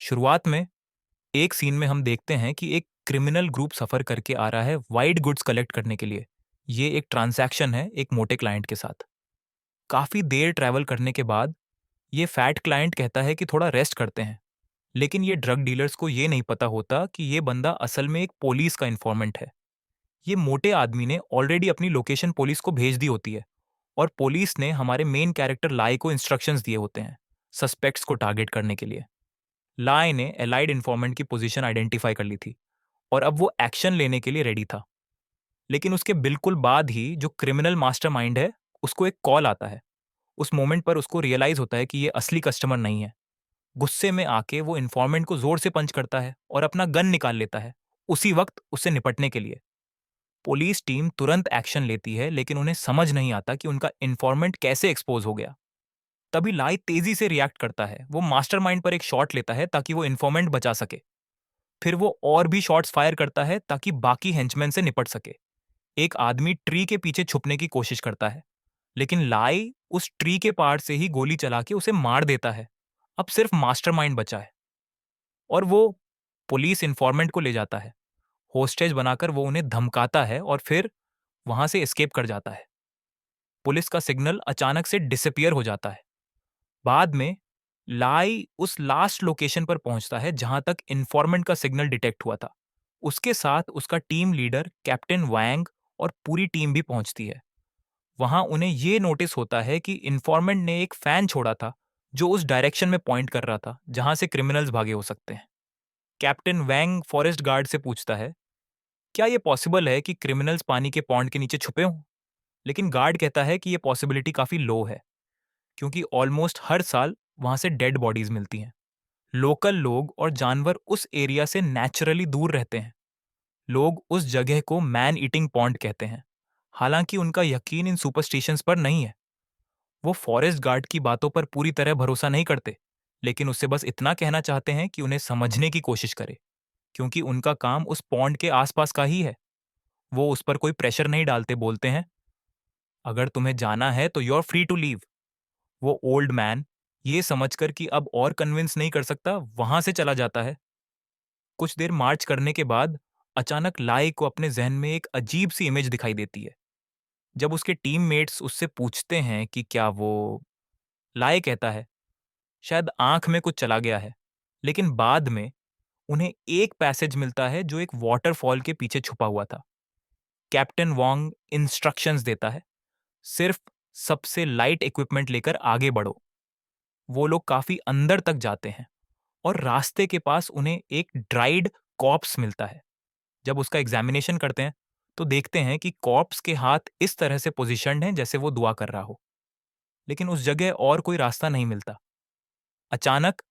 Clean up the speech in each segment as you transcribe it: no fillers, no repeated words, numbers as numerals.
शुरुआत में एक सीन में हम देखते हैं कि एक क्रिमिनल ग्रुप सफर करके आ रहा है वाइड गुड्स कलेक्ट करने के लिए। ये एक ट्रांजैक्शन है एक मोटे क्लाइंट के साथ। काफी देर ट्रैवल करने के बाद ये फैट क्लाइंट कहता है कि थोड़ा रेस्ट करते हैं। लेकिन ये ड्रग डीलर्स को ये नहीं पता होता कि ये बंदा असल में एक पुलिस का इन्फॉर्मेंट है। ये मोटे आदमी ने ऑलरेडी अपनी लोकेशन पुलिस को भेज दी होती है और पुलिस ने हमारे मेन कैरेक्टर लाई को इंस्ट्रक्शंस दिए होते हैं सस्पेक्ट्स को टारगेट करने के लिए। लाई ने एलाइड इन्फॉर्मेंट की पोजीशन आइडेंटिफाई कर ली थी और अब वो एक्शन लेने के लिए रेडी था। लेकिन उसके बिल्कुल बाद ही जो क्रिमिनल मास्टरमाइंड है उसको एक कॉल आता है। उस मोमेंट पर उसको रियलाइज होता है कि ये असली कस्टमर नहीं है। गुस्से में आके वो इन्फॉर्मेंट को जोर से पंच करता है और अपना गन निकाल लेता है उसी वक्त उससे निपटने के लिए। पुलिस टीम तुरंत एक्शन लेती है लेकिन उन्हें समझ नहीं आता कि उनका इन्फॉर्मेंट कैसे एक्सपोज हो गया। तभी लाई तेजी से रिएक्ट करता है। वो मास्टरमाइंड पर एक शॉट लेता है ताकि वो इन्फॉर्मेंट बचा सके। फिर वो और भी शॉट्स फायर करता है ताकि बाकी हेंचमैन से निपट सके। एक आदमी ट्री के पीछे छुपने की कोशिश करता है लेकिन लाई उस ट्री के पार से ही गोली चला के उसे मार देता है। अब सिर्फ मास्टरमाइंड बचा है और वो पुलिस इन्फॉर्मेंट को ले जाता है। होस्टेज बनाकर वो उन्हें धमकाता है और फिर वहां से एस्केप कर जाता है। पुलिस का सिग्नल अचानक से डिसअपियर हो जाता है। बाद में लाई उस लास्ट लोकेशन पर पहुंचता है जहां तक इन्फॉर्मेंट का सिग्नल डिटेक्ट हुआ था। उसके साथ उसका टीम लीडर कैप्टन वैंग और पूरी टीम भी पहुंचती है। वहां उन्हें यह नोटिस होता है कि इन्फॉर्मेंट ने एक फैन छोड़ा था जो उस डायरेक्शन में पॉइंट कर रहा था जहां से क्रिमिनल्स भागे हो सकते हैं। कैप्टन वैंग फॉरेस्ट गार्ड से पूछता है, क्या यह पॉसिबल है कि क्रिमिनल्स पानी के पॉन्ड के नीचे छुपे हों? लेकिन गार्ड कहता है कि यह पॉसिबिलिटी काफी लो है क्योंकि ऑलमोस्ट हर साल वहां से डेड बॉडीज मिलती हैं। लोकल लोग और जानवर उस एरिया से नेचुरली दूर रहते हैं। लोग उस जगह को मैन ईटिंग पॉन्ड कहते हैं। हालांकि उनका यकीन इन सुपरस्टिशंस पर नहीं है। वो फॉरेस्ट गार्ड की बातों पर पूरी तरह भरोसा नहीं करते, लेकिन उससे बस इतना कहना चाहते हैं कि उन्हें समझने की कोशिश करे, क्योंकि उनका काम उस पॉन्ड के आसपास का ही है। वो उस पर कोई प्रेशर नहीं डालते, बोलते हैं, अगर तुम्हें जाना है तो you are free to leave. वो ओल्ड मैन ये समझकर कि अब और कन्विंस नहीं कर सकता, वहां से चला जाता है। कुछ देर मार्च करने के बाद अचानक लाई को अपने जहन में एक अजीब सी इमेज दिखाई देती है। जब उसके टीममेट्स उससे पूछते हैं कि क्या वो, लाई कहता है, शायद आंख में कुछ चला गया है। लेकिन बाद में उन्हें एक पैसेज मिलता है जो एक वाटरफॉल के पीछे छुपा हुआ था। कैप्टन वॉन्ग इंस्ट्रक्शंस देता है, सिर्फ सबसे लाइट इक्विपमेंट लेकर आगे बढ़ो। वो लोग काफी अंदर तक जाते हैं और रास्ते के पास उन्हें एक ड्राइड कॉप्स मिलता है। जब उसका एग्जामिनेशन करते हैं तो देखते हैं कि कॉप्स के हाथ इस तरह से पोजीशन्ड हैं जैसे वो दुआ कर रहा हो, लेकिन उस जगह और कोई रास्ता नहीं मिलता। अचानक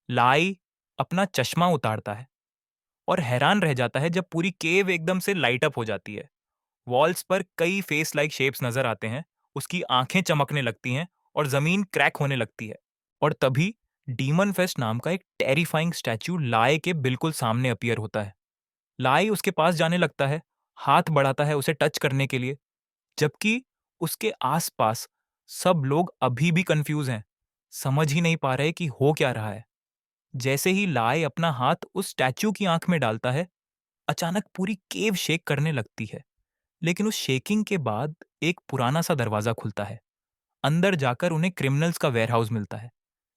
लाई अपना चश्मा उतारता है और हैरान रह जाता है जब पूरी केव एकदम से लाइट अप हो जाती है। वॉल्स पर कई फेस लाइक शेप्स नजर आते हैं। उसकी आंखें चमकने लगती हैं और जमीन क्रैक होने लगती है। और तभी डीमन फेस्ट नाम का एक टेरिफाइंग स्टैच्यू लाई के बिल्कुल सामने अपीयर होता है। लाई उसके पास जाने लगता है, हाथ बढ़ाता है उसे टच करने के लिए, जबकि उसके आसपास सब लोग अभी भी कंफ्यूज हैं, समझ ही नहीं पा रहे कि हो क्या रहा है। जैसे ही लाई अपना हाथ उस स्टैच्यू की आंख में डालता है, अचानक पूरी केव शेक करने लगती है। लेकिन उस शेकिंग के बाद एक पुराना सा दरवाजा खुलता है। अंदर जाकर उन्हें क्रिमिनल्स का वेयरहाउस मिलता है।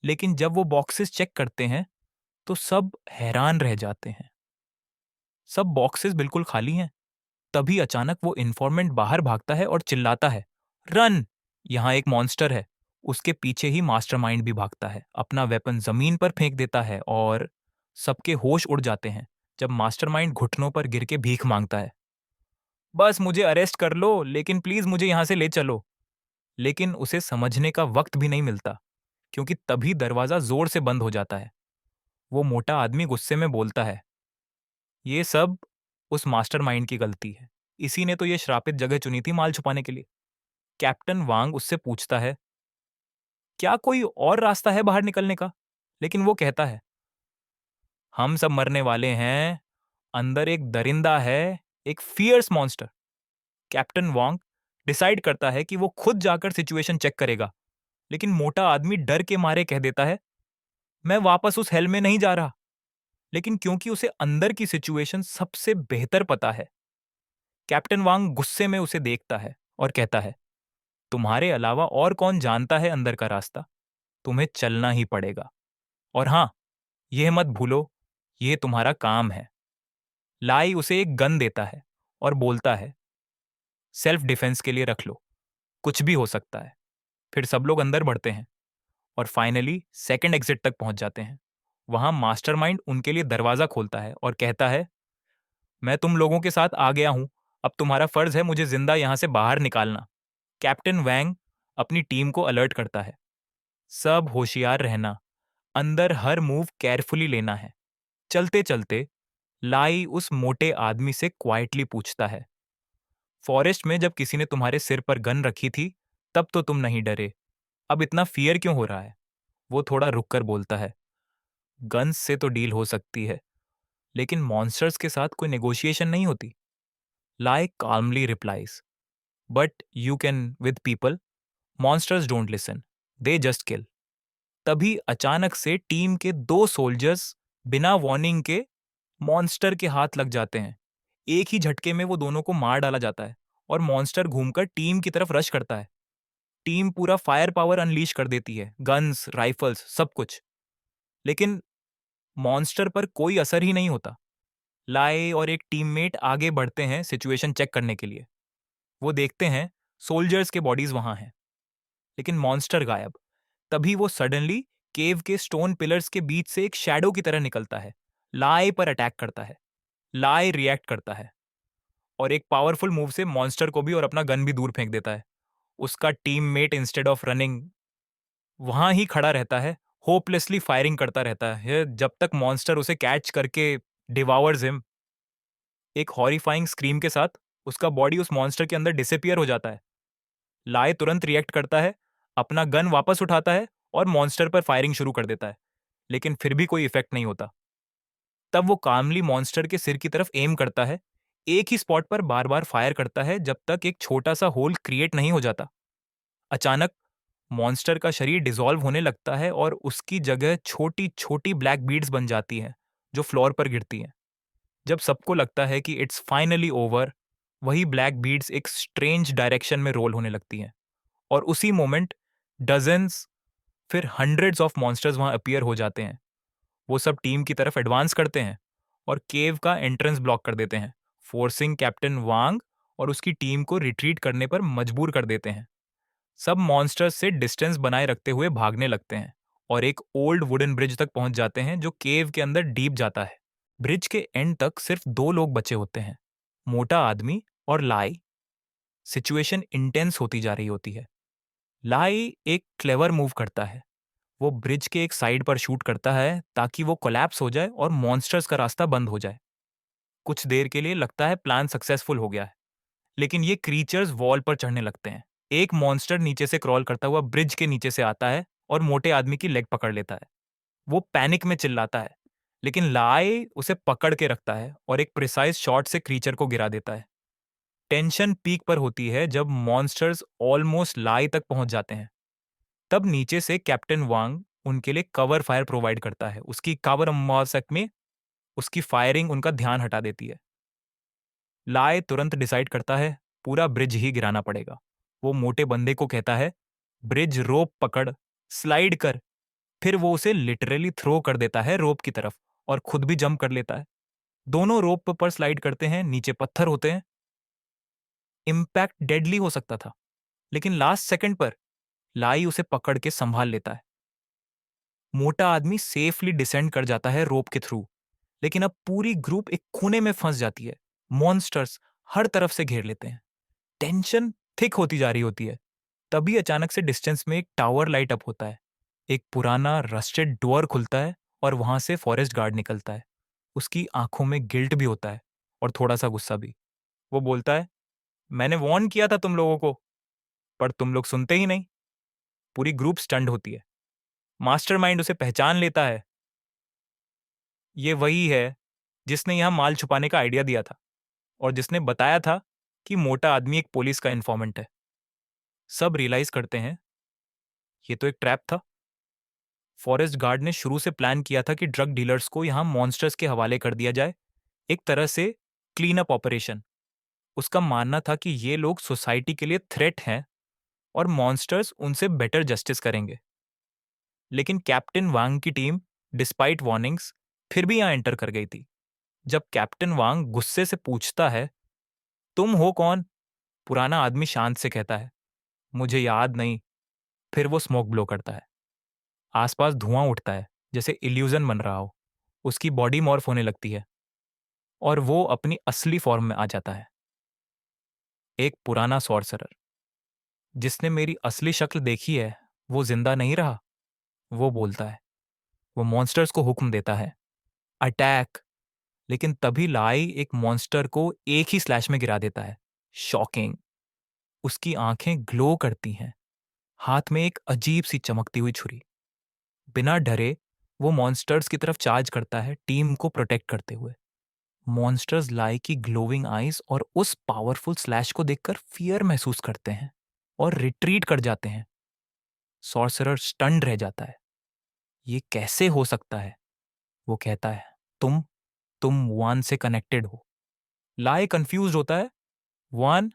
लेकिन जब वो बॉक्सेस चेक करते हैं तो सब हैरान रह जाते हैं। सब बॉक्सेस बिल्कुल खाली हैं। तभी अचानक वो इन्फॉर्मेंट बाहर भागता है और चिल्लाता है, रन! यहाँ एक मॉन्स्टर है। उसके पीछे ही मास्टरमाइंड भी भागता है, अपना वेपन जमीन पर फेंक देता है और सबके होश उड़ जाते हैं जब मास्टरमाइंड घुटनों पर गिर के भीख मांगता है, बस मुझे अरेस्ट कर लो, लेकिन प्लीज मुझे यहां से ले चलो। लेकिन उसे समझने का वक्त भी नहीं मिलता, क्योंकि तभी दरवाजा जोर से बंद हो जाता है। वो मोटा आदमी गुस्से में बोलता है, ये सब उस मास्टरमाइंड की गलती है। इसी ने तो ये श्रापित जगह चुनी थी माल छुपाने के लिए। कैप्टन वांग उससे पूछता है, क्या कोई और रास्ता है बाहर निकलने का? लेकिन वो कहता है, हम सब मरने वाले हैं। अंदर एक दरिंदा है, एक फियर्स मॉन्स्टर। कैप्टन वांग डिसाइड करता है कि वो खुद जाकर सिचुएशन चेक करेगा, लेकिन मोटा आदमी डर के मारे कह देता है, मैं वापस उस हेल में नहीं जा रहा। लेकिन क्योंकि उसे अंदर की सिचुएशन सबसे बेहतर पता है, कैप्टन वांग गुस्से में उसे देखता है और कहता है, तुम्हारे अलावा और कौन जानता है अंदर का रास्ता? तुम्हें चलना ही पड़ेगा। और हां, यह मत भूलो, यह तुम्हारा काम है। लाई उसे एक गन देता है और बोलता है, सेल्फ डिफेंस के लिए रख लो, कुछ भी हो सकता है। फिर सब लोग अंदर बढ़ते हैं और फाइनली सेकंड एग्जिट तक पहुंच जाते हैं। वहां मास्टरमाइंड उनके लिए दरवाजा खोलता है और कहता है, मैं तुम लोगों के साथ आ गया हूं, अब तुम्हारा फर्ज है मुझे जिंदा यहां से बाहर निकालना। कैप्टन वैंग अपनी टीम को अलर्ट करता है, सब होशियार रहना, अंदर हर मूव केयरफुली लेना है। चलते चलते लाई उस मोटे आदमी से क्वाइटली पूछता है, फॉरेस्ट में जब किसी ने तुम्हारे सिर पर गन रखी थी तब तो तुम नहीं डरे, अब इतना फियर क्यों हो रहा है? वो थोड़ा रुककर बोलता है, गन्स से तो डील हो सकती है, लेकिन मॉन्स्टर्स के साथ कोई नेगोशिएशन नहीं होती। लाई calmly replies, but you can with people, monsters don't listen, they just kill. तभी अचानक से टीम के दो सोल्जर्स बिना वार्निंग के मॉन्स्टर के हाथ लग जाते हैं। एक ही झटके में वो दोनों को मार डाला जाता है और मॉन्स्टर घूमकर टीम की तरफ रश करता है। टीम पूरा फायर पावर अनलीश कर देती है, गन्स, राइफल्स, सब कुछ। लेकिन मॉन्स्टर पर कोई असर ही नहीं होता। लाए और एक टीममेट आगे बढ़ते हैं सिचुएशन चेक करने के लिए। वो देखते हैं सोल्जर्स के बॉडीज वहां हैं, लेकिन मॉन्स्टर गायब। तभी वो सडनली केव के स्टोन पिलर्स के बीच से एक शैडो की तरह निकलता है, लाए पर अटैक करता है। लाए रिएक्ट करता है और एक पावरफुल मूव से मॉन्स्टर को भी और अपना गन भी दूर फेंक देता है। उसका टीममेट इंस्टेड ऑफ रनिंग वहां ही खड़ा रहता है, होपलेसली फायरिंग करता रहता है जब तक मॉन्स्टर उसे कैच करके डिवावर्स हिम। एक हॉरिफाइंग स्क्रीम के साथ उसका बॉडी उस मॉन्स्टर के अंदर डिसअपियर हो जाता है। लाए तुरंत रिएक्ट करता है, अपना गन वापस उठाता है और मॉन्स्टर पर फायरिंग शुरू कर देता है, लेकिन फिर भी कोई इफेक्ट नहीं होता। तब वो कामली मॉन्स्टर के सिर की तरफ एम करता है, एक ही स्पॉट पर बार बार फायर करता है जब तक एक छोटा सा होल क्रिएट नहीं हो जाता। अचानक मॉन्स्टर का शरीर डिसॉल्व होने लगता है और उसकी जगह छोटी छोटी ब्लैक बीड्स बन जाती हैं जो फ्लोर पर गिरती हैं। जब सबको लगता है कि इट्स फाइनली ओवर, वही ब्लैक बीड्स एक स्ट्रेंज डायरेक्शन में रोल होने लगती हैं और उसी मोमेंट डजन्स, फिर हंड्रेड्स ऑफ मॉन्स्टर्स वहां अपीयर हो जाते हैं। वो सब टीम की तरफ एडवांस करते हैं और केव का एंट्रेंस ब्लॉक कर देते हैं, फोर्सिंग कैप्टन वांग और उसकी टीम को रिट्रीट करने पर मजबूर कर देते हैं। सब मॉन्स्टर्स से डिस्टेंस बनाए रखते हुए भागने लगते हैं और एक ओल्ड वुडन ब्रिज तक पहुंच जाते हैं जो केव के अंदर डीप जाता है। ब्रिज के एंड तक सिर्फ दो लोग बचे होते हैं, मोटा आदमी और लाई। सिचुएशन इंटेंस होती जा रही होती है। लाई एक क्लेवर मूव करता है, वो ब्रिज के एक साइड पर शूट करता है ताकि वो कोलैप्स हो जाए और मॉन्स्टर्स का रास्ता बंद हो जाए। कुछ देर के लिए लगता है प्लान सक्सेसफुल हो गया है, लेकिन ये क्रीचर्स वॉल पर चढ़ने लगते हैं। एक मॉन्स्टर नीचे से क्रॉल करता हुआ ब्रिज के नीचे से आता है और मोटे आदमी की लेग पकड़ लेता है। वो पैनिक में चिल्लाता है, लेकिन लाई उसे पकड़ के रखता है और एक प्रिसाइज शॉट से क्रीचर को गिरा देता है। टेंशन पीक पर होती है जब मॉन्स्टर्स ऑलमोस्ट लाई तक पहुंच जाते हैं। तब नीचे से कैप्टन वांग उनके लिए कवर फायर प्रोवाइड करता है। उसकी कवर अमावस्यक में उसकी फायरिंग उनका ध्यान हटा देती है। लाए तुरंत डिसाइड करता है पूरा ब्रिज ही गिराना पड़ेगा। वो मोटे बंदे को कहता है, ब्रिज रोप पकड़, स्लाइड कर। फिर वो उसे लिटरली थ्रो कर देता है रोप की तरफ और खुद भी जंप कर लेता है। दोनों रोप पर स्लाइड करते हैं, नीचे पत्थर होते हैं। इम्पैक्ट डेडली हो सकता था, लेकिन लास्ट सेकंड पर लाई उसे पकड़ के संभाल लेता है। मोटा आदमी सेफली डिसेंड कर जाता है रोप के थ्रू, लेकिन अब पूरी ग्रुप एक कोने में फंस जाती है। मॉन्स्टर्स हर तरफ से घेर लेते हैं। टेंशन थिक होती जा रही होती है। तभी अचानक से डिस्टेंस में एक टावर लाइट अप होता है। एक पुराना रस्टेड डोर खुलता है और वहां से फॉरेस्ट गार्ड निकलता है। उसकी आंखों में गिल्ट भी होता है और थोड़ा सा गुस्सा भी। वो बोलता है, मैंने वार्न किया था तुम लोगों को, पर तुम लोग सुनते ही नहीं। पूरी ग्रुप स्टंड होती है। मास्टरमाइंड उसे पहचान लेता है। ये वही है जिसने यहां माल छुपाने का आइडिया दिया था और जिसने बताया था कि मोटा आदमी एक पुलिस का इन्फॉर्मेंट है। सब रियलाइज करते हैं ये तो एक ट्रैप था। फॉरेस्ट गार्ड ने शुरू से प्लान किया था कि ड्रग डीलर्स को यहाँ मॉन्स्टर्स के हवाले कर दिया जाए, एक तरह से क्लीन अप ऑपरेशन। उसका मानना था कि ये लोग सोसाइटी के लिए थ्रेट हैं और मॉन्स्टर्स उनसे बेटर जस्टिस करेंगे। लेकिन कैप्टन वांग की टीम डिस्पाइट वार्निंग्स फिर भी यहाँ एंटर कर गई थी। जब कैप्टन वांग गुस्से से पूछता है, तुम हो कौन? पुराना आदमी शांत से कहता है, मुझे याद नहीं। फिर वो स्मोक ब्लो करता है। आसपास धुआं उठता है, जैसे इल्यूजन बन रहा हो। उसकी बॉडी मॉर्फ होने लगती है और वो अपनी असली फॉर्म में आ जाता है। एक पुराना सॉर्सरर जिसने मेरी असली शक्ल देखी है, वो जिंदा नहीं रहा। वो बोलता है, वो मॉन्स्टर्स को हुक्म देता है, अटैक। लेकिन तभी लाई एक मॉन्स्टर को एक ही स्लैश में गिरा देता है। शॉकिंग। उसकी आंखें ग्लो करती हैं, हाथ में एक अजीब सी चमकती हुई छुरी। बिना डरे वो मॉन्स्टर्स की तरफ चार्ज करता है, टीम को प्रोटेक्ट करते हुए। मॉन्स्टर्स लाई की ग्लोविंग आईज और उस पावरफुल स्लैश को देखकर फियर महसूस करते हैं और रिट्रीट कर जाते हैं। सॉर्सरर स्टन्ड रह जाता है। ये कैसे हो सकता है? वो कहता है, तुम वान से कनेक्टेड हो। लाई कंफ्यूज होता है। वान?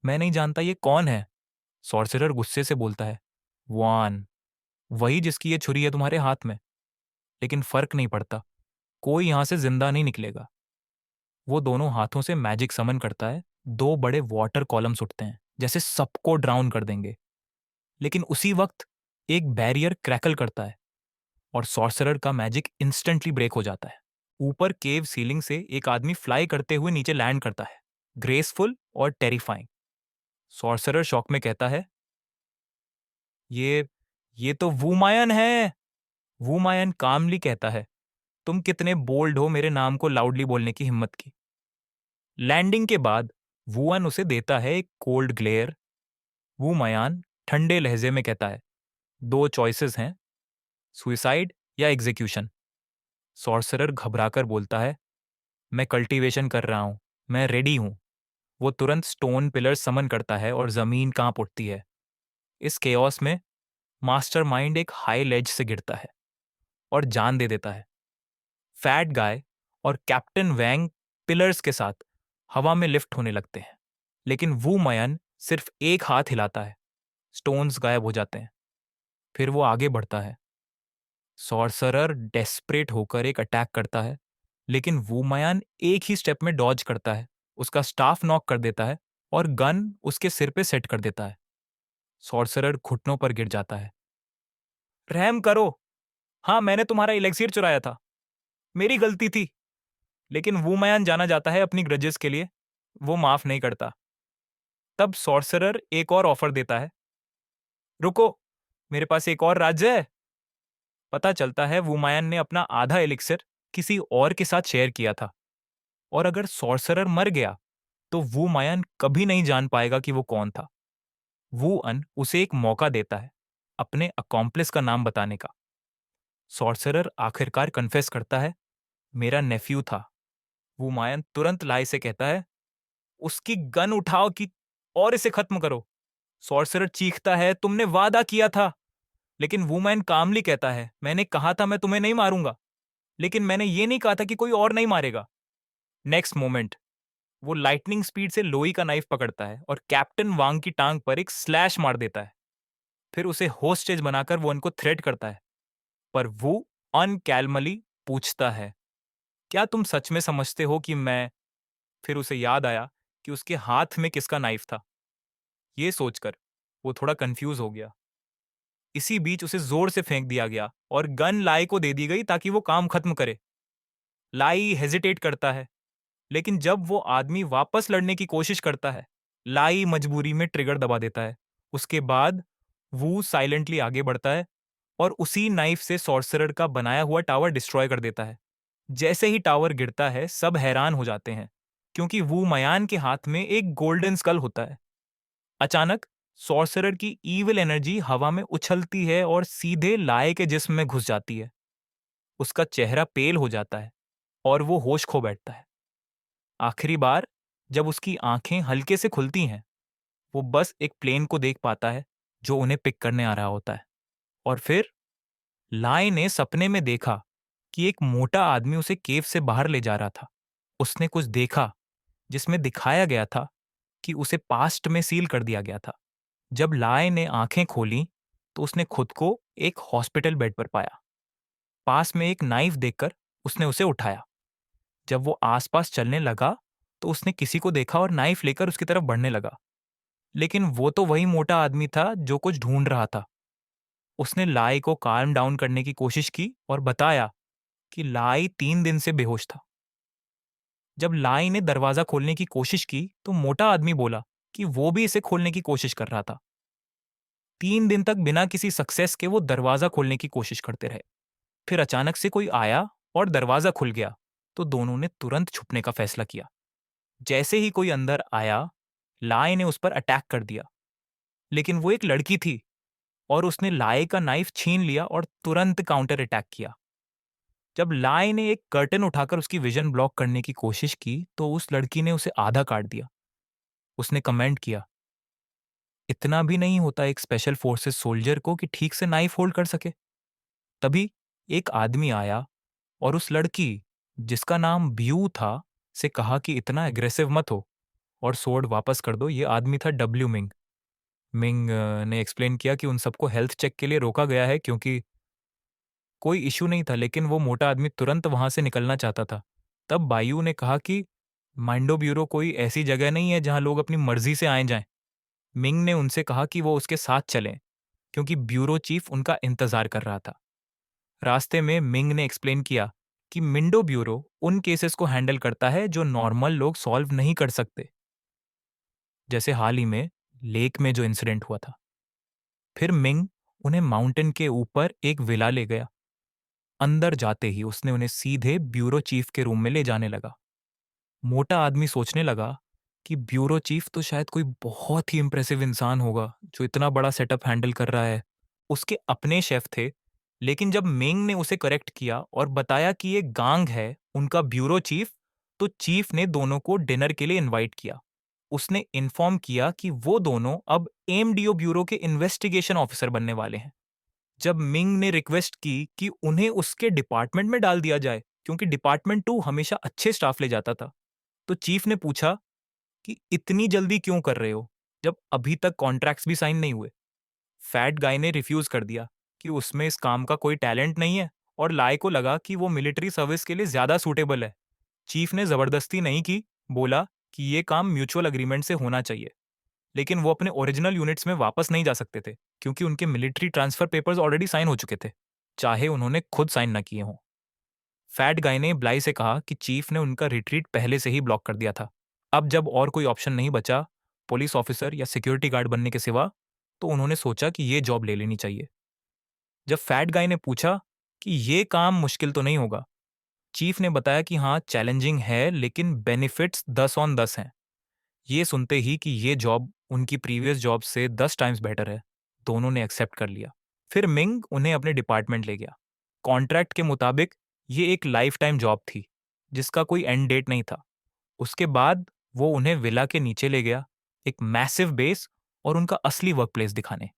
मैं नहीं जानता ये कौन है। सॉर्सरर गुस्से से बोलता है, वान वही जिसकी ये छुरी है तुम्हारे हाथ में। लेकिन फर्क नहीं पड़ता, कोई यहां से जिंदा नहीं निकलेगा। वो दोनों हाथों से मैजिक समन करता है। दो बड़े वाटर कॉलम्स उठते हैं, जैसे सबको ड्राउन कर देंगे। लेकिन उसी वक्त एक बैरियर क्रैकल करता है और सॉर्सरर का मैजिक इंस्टेंटली ब्रेक हो जाता है। ऊपर केव सीलिंग से एक आदमी फ्लाई करते हुए नीचे लैंड करता है, ग्रेसफुल और टेरिफाइंग। सॉर्सरर शॉक में कहता है, ये ये तो वूमायन है। वूमायन कामली कहता है, तुम कितने बोल्ड हो मेरे नाम को लाउडली बोलने की हिम्मत की। लैंडिंग के बाद वुअन उसे देता है एक कोल्ड ग्लेयर। वूमायान ठंडे लहजे में कहता है, दो चॉइसेस हैं, सुइसाइड या एग्जीक्यूशन। सॉर्सरर घबराकर बोलता है, मैं कल्टीवेशन कर रहा हूं, मैं रेडी हूं। वो तुरंत स्टोन पिलर समन करता है और जमीन कांप उठती है। इस केओस में मास्टरमाइंड एक हाई लेज से गिरता है और जान दे देता है। फैट गाय और कैप्टन वैंग पिलर्स के साथ हवा में लिफ्ट होने लगते हैं। लेकिन वू मयन सिर्फ एक हाथ हिलाता है, स्टोन्स गायब हो जाते हैं। फिर वो आगे बढ़ता है। सॉर्सरर डेस्परेट होकर एक अटैक करता है, लेकिन वूमायान एक ही स्टेप में डॉज करता है, उसका स्टाफ नॉक कर देता है और गन उसके सिर पे सेट कर देता है। सॉर्सरर घुटनों पर गिर जाता है। रहम करो। हाँ, मैंने तुम्हारा इलेक्सिर चुराया था, मेरी गलती थी। लेकिन वूमायान जाना जाता है अपनी ग्रजेस के लिए, वो माफ नहीं करता। तब सॉर्सरर एक और ऑफर देता है, रुको, मेरे पास एक और राज्य है। पता चलता है वूमायन ने अपना आधा एलिक्सर किसी और के साथ शेयर किया था, और अगर सॉर्सरर मर गया तो वूमायन कभी नहीं जान पाएगा कि वो कौन था। वूअन उसे एक मौका देता है अपने अकॉम्प्लिस का नाम बताने का। सॉर्सरर आखिरकार कन्फेस करता है, मेरा नेफ्यू था। वूमायन तुरंत लाई से कहता है, उसकी गन उठाओ कि और इसे खत्म करो। सॉर्सरर चीखता है, तुमने वादा किया था। लेकिन वूमैन कामली कहता है, मैंने कहा था मैं तुम्हें नहीं मारूंगा, लेकिन मैंने ये नहीं कहा था कि कोई और नहीं मारेगा। नेक्स्ट मोमेंट वो लाइटनिंग स्पीड से लोई का नाइफ पकड़ता है और कैप्टन वांग की टांग पर एक स्लैश मार देता है। फिर उसे होस्टेज बनाकर वो उनको थ्रेट करता है, पर वो अनकैलमली पूछता है, क्या तुम सच में समझते हो कि मैं? फिर उसे याद आया कि उसके हाथ में किसका नाइफ था। ये सोचकर वो थोड़ा कंफ्यूज हो गया। इसी बीच उसे जोर से फेंक दिया गया और गन लाई को दे दी गई ताकि वो काम खत्म करे। लाई हेजिटेट करता है, लेकिन जब वो आदमी वापस लड़ने की कोशिश करता है, लाई मजबूरी में ट्रिगर दबा देता है। उसके बाद वू साइलेंटली आगे बढ़ता है और उसी नाइफ से सॉर्सरर का बनाया हुआ टावर डिस्ट्रॉय कर देता है। जैसे ही टावर गिरता है, सब हैरान हो जाते हैं, क्योंकि वू मयान के हाथ में एक गोल्डन स्कल होता है। अचानक सॉर्सरर की ईविल एनर्जी हवा में उछलती है और सीधे लाए के जिस्म में घुस जाती है। उसका चेहरा पेल हो जाता है और वो होश खो बैठता है। आखिरी बार जब उसकी आंखें हल्के से खुलती हैं, वो बस एक प्लेन को देख पाता है जो उन्हें पिक करने आ रहा होता है। और फिर लाई ने सपने में देखा कि एक मोटा आदमी उसे केव से बाहर ले जा रहा था। उसने कुछ देखा जिसमें दिखाया गया था कि उसे पास्ट में सील कर दिया गया था। जब लाई ने आंखें खोली तो उसने खुद को एक हॉस्पिटल बेड पर पाया। पास में एक नाइफ देखकर उसने उसे उठाया। जब वो आसपास चलने लगा तो उसने किसी को देखा और नाइफ लेकर उसकी तरफ बढ़ने लगा। लेकिन वो तो वही मोटा आदमी था जो कुछ ढूंढ रहा था। उसने लाई को काम डाउन करने की कोशिश की और बताया कि लाई 3 दिन से बेहोश था। जब लाई ने दरवाजा खोलने की कोशिश की तो मोटा आदमी बोला कि वो भी इसे खोलने की कोशिश कर रहा था। 3 दिन तक बिना किसी सक्सेस के वो दरवाजा खोलने की कोशिश करते रहे। फिर अचानक से कोई आया और दरवाजा खुल गया तो दोनों ने तुरंत छुपने का फैसला किया। जैसे ही कोई अंदर आया, लाई ने उस पर अटैक कर दिया। लेकिन वो एक लड़की थी और उसने लाई का नाइफ छीन लिया और तुरंत काउंटर अटैक किया। जब लाई ने एक कर्टन उठाकर उसकी विजन ब्लॉक करने की कोशिश की तो उस लड़की ने उसे आधा काट दिया। उसने कमेंट किया, इतना भी नहीं होता एक स्पेशल फोर्सेस सोल्जर को कि ठीक से नाइफ होल्ड कर सके। तभी एक आदमी आया और उस लड़की, जिसका नाम ब्यू था, से कहा कि इतना एग्रेसिव मत हो और स्वॉर्ड वापस कर दो। ये आदमी था डब्ल्यू मिंग। मिंग ने एक्सप्लेन किया कि उन सबको हेल्थ चेक के लिए रोका गया है क्योंकि कोई इशू नहीं था, लेकिन वो मोटा आदमी तुरंत वहां से निकलना चाहता था। तब बायू ने कहा कि माइंडो ब्यूरो कोई ऐसी जगह नहीं है जहां लोग अपनी मर्जी से आए जाएं। मिंग ने उनसे कहा कि वो उसके साथ चलें क्योंकि ब्यूरो चीफ उनका इंतजार कर रहा था। रास्ते में मिंग ने एक्सप्लेन किया कि मिंडो ब्यूरो उन केसेस को हैंडल करता है जो नॉर्मल लोग सॉल्व नहीं कर सकते, जैसे हाल ही में लेक में जो इंसिडेंट हुआ था। फिर मिंग उन्हें माउंटेन के ऊपर एक विला ले गया। अंदर जाते ही उसने उन्हें सीधे ब्यूरो चीफ के रूम में ले जाने लगा। मोटा आदमी सोचने लगा कि ब्यूरो चीफ तो शायद कोई बहुत ही इंप्रेसिव इंसान होगा जो इतना बड़ा सेटअप हैंडल कर रहा है। उसके अपने शेफ थे, लेकिन जब मेंग ने उसे करेक्ट किया और बताया कि ये गांग है उनका ब्यूरो चीफ, तो चीफ ने दोनों को डिनर के लिए इनवाइट किया। उसने इन्फॉर्म किया कि वो दोनों अब एमडीओ ब्यूरो के इन्वेस्टिगेशन ऑफिसर बनने वाले हैं। जब मिंग ने रिक्वेस्ट की कि उन्हें उसके डिपार्टमेंट में डाल दिया जाए क्योंकि डिपार्टमेंट 2 हमेशा अच्छे स्टाफ ले जाता था, तो चीफ ने पूछा कि इतनी जल्दी क्यों कर रहे हो जब अभी तक कॉन्ट्रैक्ट्स भी साइन नहीं हुए। फैट गाय ने रिफ्यूज कर दिया कि उसमें इस काम का कोई टैलेंट नहीं है और लाई को लगा कि वो मिलिट्री सर्विस के लिए ज्यादा सूटेबल है। चीफ ने जबरदस्ती नहीं की, बोला कि ये काम म्यूचुअल अग्रीमेंट से होना चाहिए। लेकिन वो अपने ओरिजिनल यूनिट्स में वापस नहीं जा सकते थे क्योंकि उनके military transfer papers already sign हो चुके थे, चाहे उन्होंने खुद साइन न किए हों। फैट गाय ने ब्लाई से कहा कि चीफ ने उनका रिट्रीट पहले से ही ब्लॉक कर दिया था। अब जब और कोई ऑप्शन नहीं बचा, पुलिस ऑफिसर या सिक्योरिटी गार्ड बनने के सिवा, तो उन्होंने सोचा कि ये जॉब ले लेनी चाहिए। जब फैट गाय ने पूछा कि ये काम मुश्किल तो नहीं होगा, चीफ ने बताया कि हाँ चैलेंजिंग है लेकिन बेनिफिट्स 10 ऑन 10 हैं। ये सुनते ही कि ये जॉब उनकी प्रीवियस जॉब से 10 टाइम्स बेटर है, दोनों ने एक्सेप्ट कर लिया। फिर मिंग उन्हें अपने डिपार्टमेंट ले गया। कॉन्ट्रैक्ट के मुताबिक ये एक लाइफ टाइम जॉब थी जिसका कोई एंड डेट नहीं था। उसके बाद वो उन्हें विला के नीचे ले गया, एक मैसिव बेस और उनका असली वर्क प्लेस दिखाने।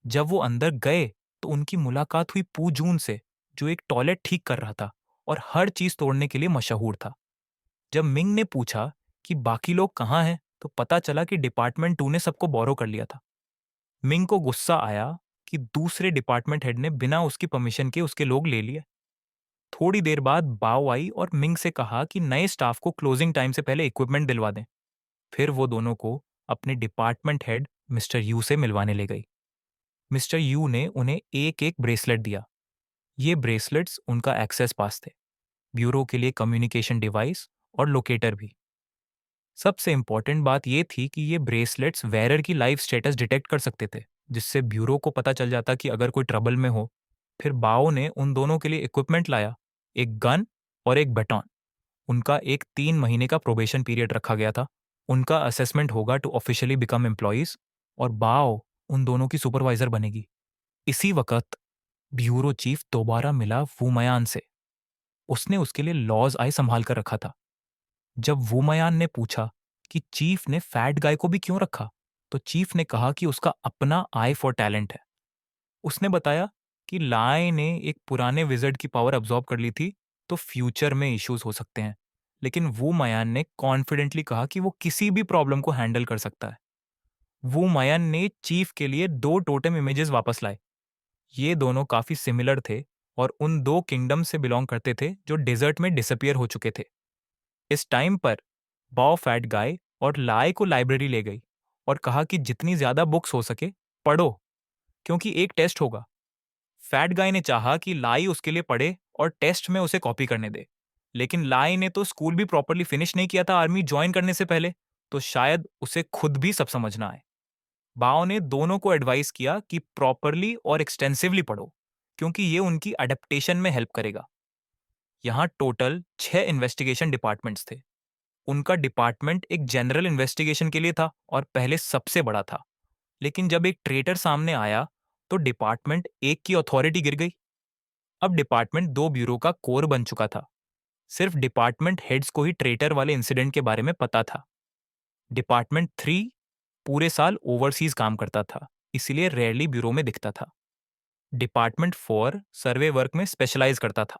जब वो अंदर गए तो उनकी मुलाकात हुई पू जून से, जो एक टॉयलेट ठीक कर रहा था और हर चीज तोड़ने के लिए मशहूर था। जब मिंग ने पूछा कि बाकी लोग कहाँ हैं, तो पता चला कि डिपार्टमेंट 2 ने सबको बोरो कर लिया था। मिंग को गुस्सा आया कि दूसरे डिपार्टमेंट हेड ने बिना उसकी परमिशन के उसके लोग ले लिए। थोड़ी देर बाद बाओ आई और मिंग से कहा कि नए स्टाफ को क्लोजिंग टाइम से पहले इक्विपमेंट दिलवा दें। फिर वो दोनों को अपने डिपार्टमेंट हेड मिस्टर यू से मिलवाने ले गई। मिस्टर यू ने उन्हें एक एक ब्रेसलेट दिया। ये ब्रेसलेट्स उनका एक्सेस पास थे, ब्यूरो के लिए कम्युनिकेशन डिवाइस और लोकेटर भी। सबसे इंपॉर्टेंट बात यह थी कि ये ब्रेसलेट्स वेयरर की लाइफ स्टेटस डिटेक्ट कर सकते थे, जिससे ब्यूरो को पता चल जाता कि अगर कोई ट्रबल में हो। फिर बाओ ने उन दोनों के लिए इक्विपमेंट लाया, एक गन और एक बैटन। उनका एक 3 महीने का प्रोबेशन पीरियड रखा गया था। उनका असेसमेंट होगा टू ऑफिशियली बिकम एम्प्लॉइज और बाओ उन दोनों की सुपरवाइजर बनेगी। इसी वक्त ब्यूरो चीफ दोबारा मिला वूमयान से। उसने उसके लिए लॉज आई संभाल कर रखा था। जब वूमयान ने पूछा कि चीफ ने फैट गाय को भी क्यों रखा, तो चीफ ने कहा कि उसका अपना आई फॉर टैलेंट है। उसने बताया कि लाए ने एक पुराने विज़र्ड की पावर अब्सॉर्ब कर ली थी, तो फ्यूचर में इश्यूज हो सकते हैं। लेकिन वू मायान ने कॉन्फिडेंटली कहा कि वो किसी भी प्रॉब्लम को हैंडल कर सकता है। वू मायान ने चीफ के लिए 2 टोटेम इमेजेस वापस लाए। ये दोनों काफी सिमिलर थे और उन 2 किंगडम से बिलोंग करते थे जो डेजर्ट में डिसअपियर हो चुके थे। इस टाइम पर बाओ फैट गाय और लाए को लाइब्रेरी ले गई और कहा कि जितनी ज्यादा बुक्स हो सके पढ़ो, क्योंकि एक टेस्ट होगा। फैट गाय ने चाहा कि लाई उसके लिए पढ़े और टेस्ट में उसे कॉपी करने दे, लेकिन लाई ने तो स्कूल भी प्रॉपरली फिनिश नहीं किया था आर्मी ज्वाइन करने से पहले, तो शायद उसे खुद भी सब समझना आए। बाओ ने दोनों को एडवाइस किया कि प्रॉपरली और एक्सटेंसिवली पढ़ो, क्योंकि ये उनकी अडेप्टेशन में हेल्प करेगा। यहाँ टोटल 6 इन्वेस्टिगेशन डिपार्टमेंट्स थे। उनका डिपार्टमेंट एक जनरल इन्वेस्टिगेशन के लिए था और पहले सबसे बड़ा था। लेकिन जब एक ट्रेटर सामने आया, तो डिपार्टमेंट एक की अथॉरिटी गिर गई। अब डिपार्टमेंट 2 ब्यूरो का कोर बन चुका था। सिर्फ डिपार्टमेंट हेड्स को ही ट्रेटर वाले इंसिडेंट के बारे में पता था। डिपार्टमेंट 3 पूरे साल ओवरसीज काम करता था, इसीलिए रेयरली ब्यूरो में दिखता था। डिपार्टमेंट 4 सर्वे वर्क में स्पेशलाइज करता था।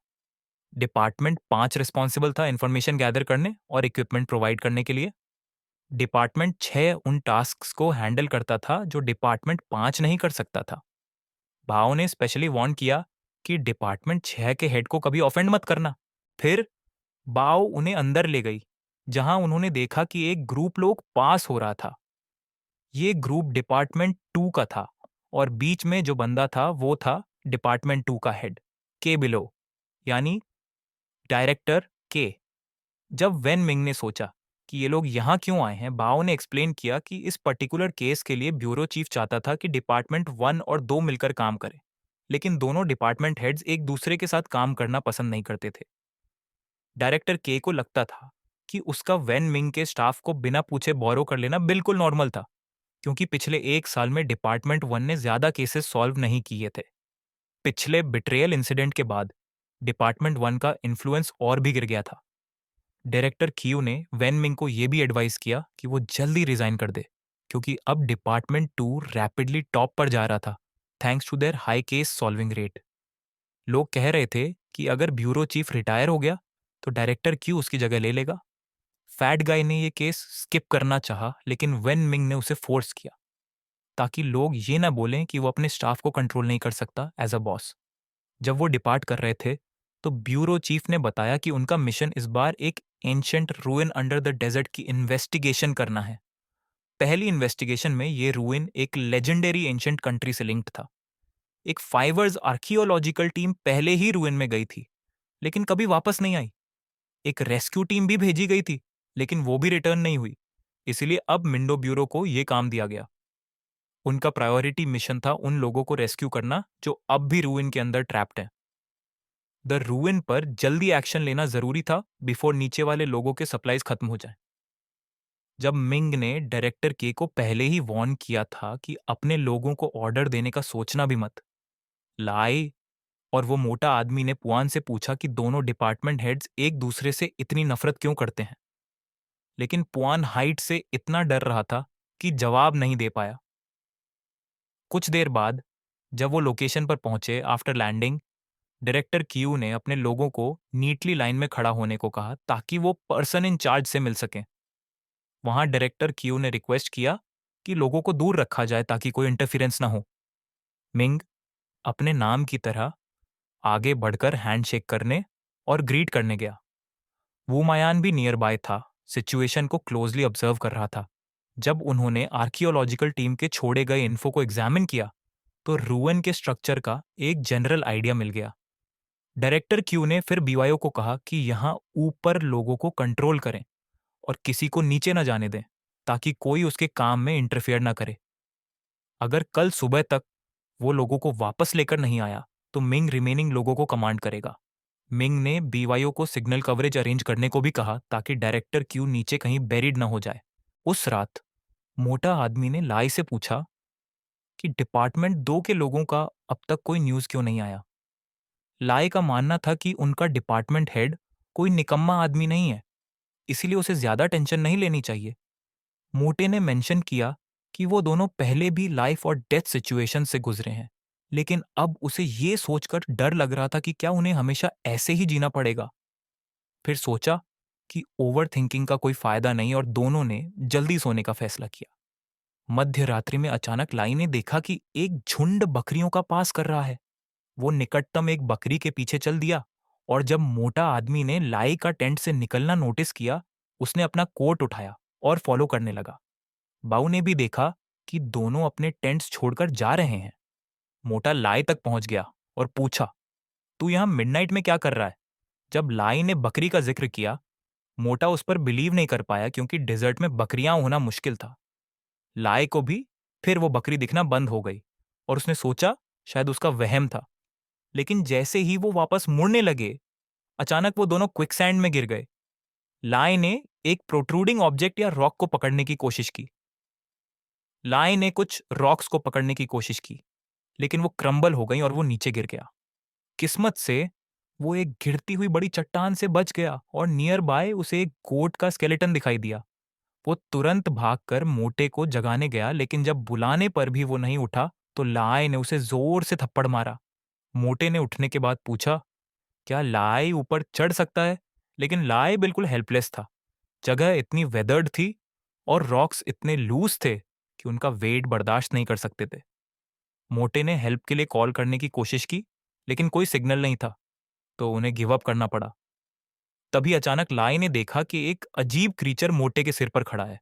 डिपार्टमेंट 5 रिस्पॉन्सिबल था इंफॉर्मेशन गैदर करने और इक्विपमेंट प्रोवाइड करने के लिए। डिपार्टमेंट 6 उन टास्क्स को हैंडल करता था जो डिपार्टमेंट 5 नहीं कर सकता था। भाव ने स्पेशली वार्न किया कि डिपार्टमेंट 6 के हेड को कभी ऑफेंड मत करना। फिर बाओ उन्हें अंदर ले गई, जहां उन्होंने देखा कि एक ग्रुप लोग पास हो रहा था। ये ग्रुप डिपार्टमेंट 2 का था और बीच में जो बंदा था वो था डिपार्टमेंट 2 का हेड, के बिलो, यानी डायरेक्टर के। जब वेन मिंग ने सोचा कि ये लोग यहाँ क्यों आए हैं, बाओ ने एक्सप्लेन किया कि इस पर्टिकुलर केस के लिए ब्यूरो चीफ चाहता था कि डिपार्टमेंट 1 और 2 मिलकर काम करें, लेकिन दोनों डिपार्टमेंट हेड्स एक दूसरे के साथ काम करना पसंद नहीं करते थे। डायरेक्टर के को लगता था कि उसका वेन मिंग के स्टाफ को बिना पूछे बोरो कर लेना बिल्कुल नॉर्मल था, क्योंकि पिछले 1 साल में डिपार्टमेंट 1 ने ज्यादा केसेस सॉल्व नहीं किए थे। पिछले बिट्रेयल इंसिडेंट के बाद डिपार्टमेंट 1 का इन्फ्लुएंस और भी गिर गया था। डायरेक्टर क्यू ने वेन मिंग को यह भी एडवाइस किया कि वो जल्दी रिजाइन कर दे, क्योंकि अब डिपार्टमेंट 2 रैपिडली टॉप पर जा रहा था, thanks to their high case solving rate. लोग कह रहे थे कि अगर ब्यूरो चीफ रिटायर हो गया तो डायरेक्टर क्यू उसकी जगह ले लेगा। फैट गाय ने ये केस स्किप करना चाहा, लेकिन वेन मिंग ने उसे फोर्स किया, ताकि लोग ये ना बोलें कि वो अपने स्टाफ को कंट्रोल नहीं कर सकता एज अ बॉस। जब वो डिपार्ट कर रहे थे, तो ब्यूरो चीफ ने बताया कि उनका मिशन इस बार एक ancient ruin under the desert की इन्वेस्टिगेशन करना है। पहली इन्वेस्टिगेशन में ये रूइन एक लेजेंडरी एंशंट कंट्री से लिंक्ड था। एक फाइवर्स आर्कियोलॉजिकल टीम पहले ही रूइन में गई थी, लेकिन कभी वापस नहीं आई। एक रेस्क्यू टीम भी भेजी गई थी, लेकिन वो भी रिटर्न नहीं हुई। इसलिए अब मिंडो ब्यूरो को ये काम दिया गया। उनका प्रायोरिटी मिशन था उन लोगों को रेस्क्यू करना जो अब भी रूइन के अंदर ट्रैप्ड हैं। द रूइन पर जल्दी एक्शन लेना जरूरी था बिफोर नीचे वाले लोगों के सप्लाईज खत्म हो जाएं। जब मिंग ने डायरेक्टर के को पहले ही वार्न किया था कि अपने लोगों को ऑर्डर देने का सोचना भी मत, लाई और वो मोटा आदमी ने पुआन से पूछा कि दोनों डिपार्टमेंट हेड्स एक दूसरे से इतनी नफरत क्यों करते हैं। लेकिन पुआन हाइट से इतना डर रहा था कि जवाब नहीं दे पाया। कुछ देर बाद जब वो लोकेशन पर पहुंचे आफ्टर लैंडिंग, डायरेक्टर क्यू ने अपने लोगों को नीटली लाइन में खड़ा होने को कहा ताकि वो पर्सन इन चार्ज से मिल सकें। वहां डायरेक्टर क्यू ने रिक्वेस्ट किया कि लोगों को दूर रखा जाए ताकि कोई इंटरफेरेंस ना हो। मिंग अपने नाम की तरह आगे बढ़कर हैंडशेक करने और ग्रीट करने गया। वो मायान भी नियर बाय था, सिचुएशन को क्लोजली ऑब्जर्व कर रहा था। जब उन्होंने आर्कियोलॉजिकल टीम के छोड़े गए इन्फो को एग्जामिन किया, तो रूइन के स्ट्रक्चर का एक जनरल आइडिया मिल गया। डायरेक्टर क्यू ने फिर बीवाईओ को कहा कि यहाँ ऊपर लोगों को कंट्रोल करें और किसी को नीचे न जाने दें, ताकि कोई उसके काम में इंटरफेयर ना करे। अगर कल सुबह तक वो लोगों को वापस लेकर नहीं आया, तो मिंग रिमेनिंग लोगों को कमांड करेगा। मिंग ने बीवाईओ को सिग्नल कवरेज अरेंज करने को भी कहा ताकि डायरेक्टर क्यू नीचे कहीं बेरिड न हो जाए। उस रात मोटा आदमी ने लाई से पूछा कि डिपार्टमेंट 2 के लोगों का अब तक कोई न्यूज क्यों नहीं आया। लाई का मानना था कि उनका डिपार्टमेंट हेड कोई निकम्मा आदमी नहीं है, इसीलिए उसे ज्यादा टेंशन नहीं लेनी चाहिए। मोटे ने मेंशन किया कि वो दोनों पहले भी लाइफ और डेथ सिचुएशन से गुजरे हैं, लेकिन अब उसे ये सोचकर डर लग रहा था कि क्या उन्हें हमेशा ऐसे ही जीना पड़ेगा। फिर सोचा कि ओवरथिंकिंग का कोई फायदा नहीं और दोनों ने जल्दी सोने का फैसला किया। मध्य रात्रि में अचानक लाई ने देखा कि एक झुंड बकरियों का पास कर रहा है। वो निकटतम एक बकरी के पीछे चल दिया और जब मोटा आदमी ने लाई का टेंट से निकलना नोटिस किया, उसने अपना कोट उठाया और फॉलो करने लगा। बाऊ ने भी देखा कि दोनों अपने टेंट्स छोड़कर जा रहे हैं। मोटा लाई तक पहुंच गया और पूछा, तू यहां मिडनाइट में क्या कर रहा है? जब लाई ने बकरी का जिक्र किया, मोटा उस पर बिलीव नहीं कर पाया क्योंकि डेजर्ट में बकरियां होना मुश्किल था। लाई को भी फिर वो बकरी दिखना बंद हो गई और उसने सोचा शायद उसका वहम था। लेकिन जैसे ही वो वापस मुड़ने लगे, अचानक वो दोनों क्विकसैंड में गिर गए। लाई ने एक प्रोट्रूडिंग ऑब्जेक्ट या रॉक को पकड़ने की कोशिश की। लाई ने कुछ रॉक्स को पकड़ने की कोशिश की, लेकिन वो क्रम्बल हो गई और वो नीचे गिर गया। किस्मत से वो एक गिरती हुई बड़ी चट्टान से बच गया और नियर बाय उसे एक गोट का स्केलेटन दिखाई दिया। वो तुरंत भागकर मोटे को जगाने गया, लेकिन जब बुलाने पर भी वो नहीं उठा तो लाई ने उसे जोर से थप्पड़ मारा। मोटे ने उठने के बाद पूछा, क्या लाई ऊपर चढ़ सकता है? लेकिन लाई बिल्कुल हेल्पलेस था। जगह इतनी वेदर्ड थी और रॉक्स इतने लूज थे कि उनका वेट बर्दाश्त नहीं कर सकते थे। मोटे ने हेल्प के लिए कॉल करने की कोशिश की, लेकिन कोई सिग्नल नहीं था, तो उन्हें गिव अप करना पड़ा। तभी अचानक लाई ने देखा कि एक अजीब क्रीचर मोटे के सिर पर खड़ा है।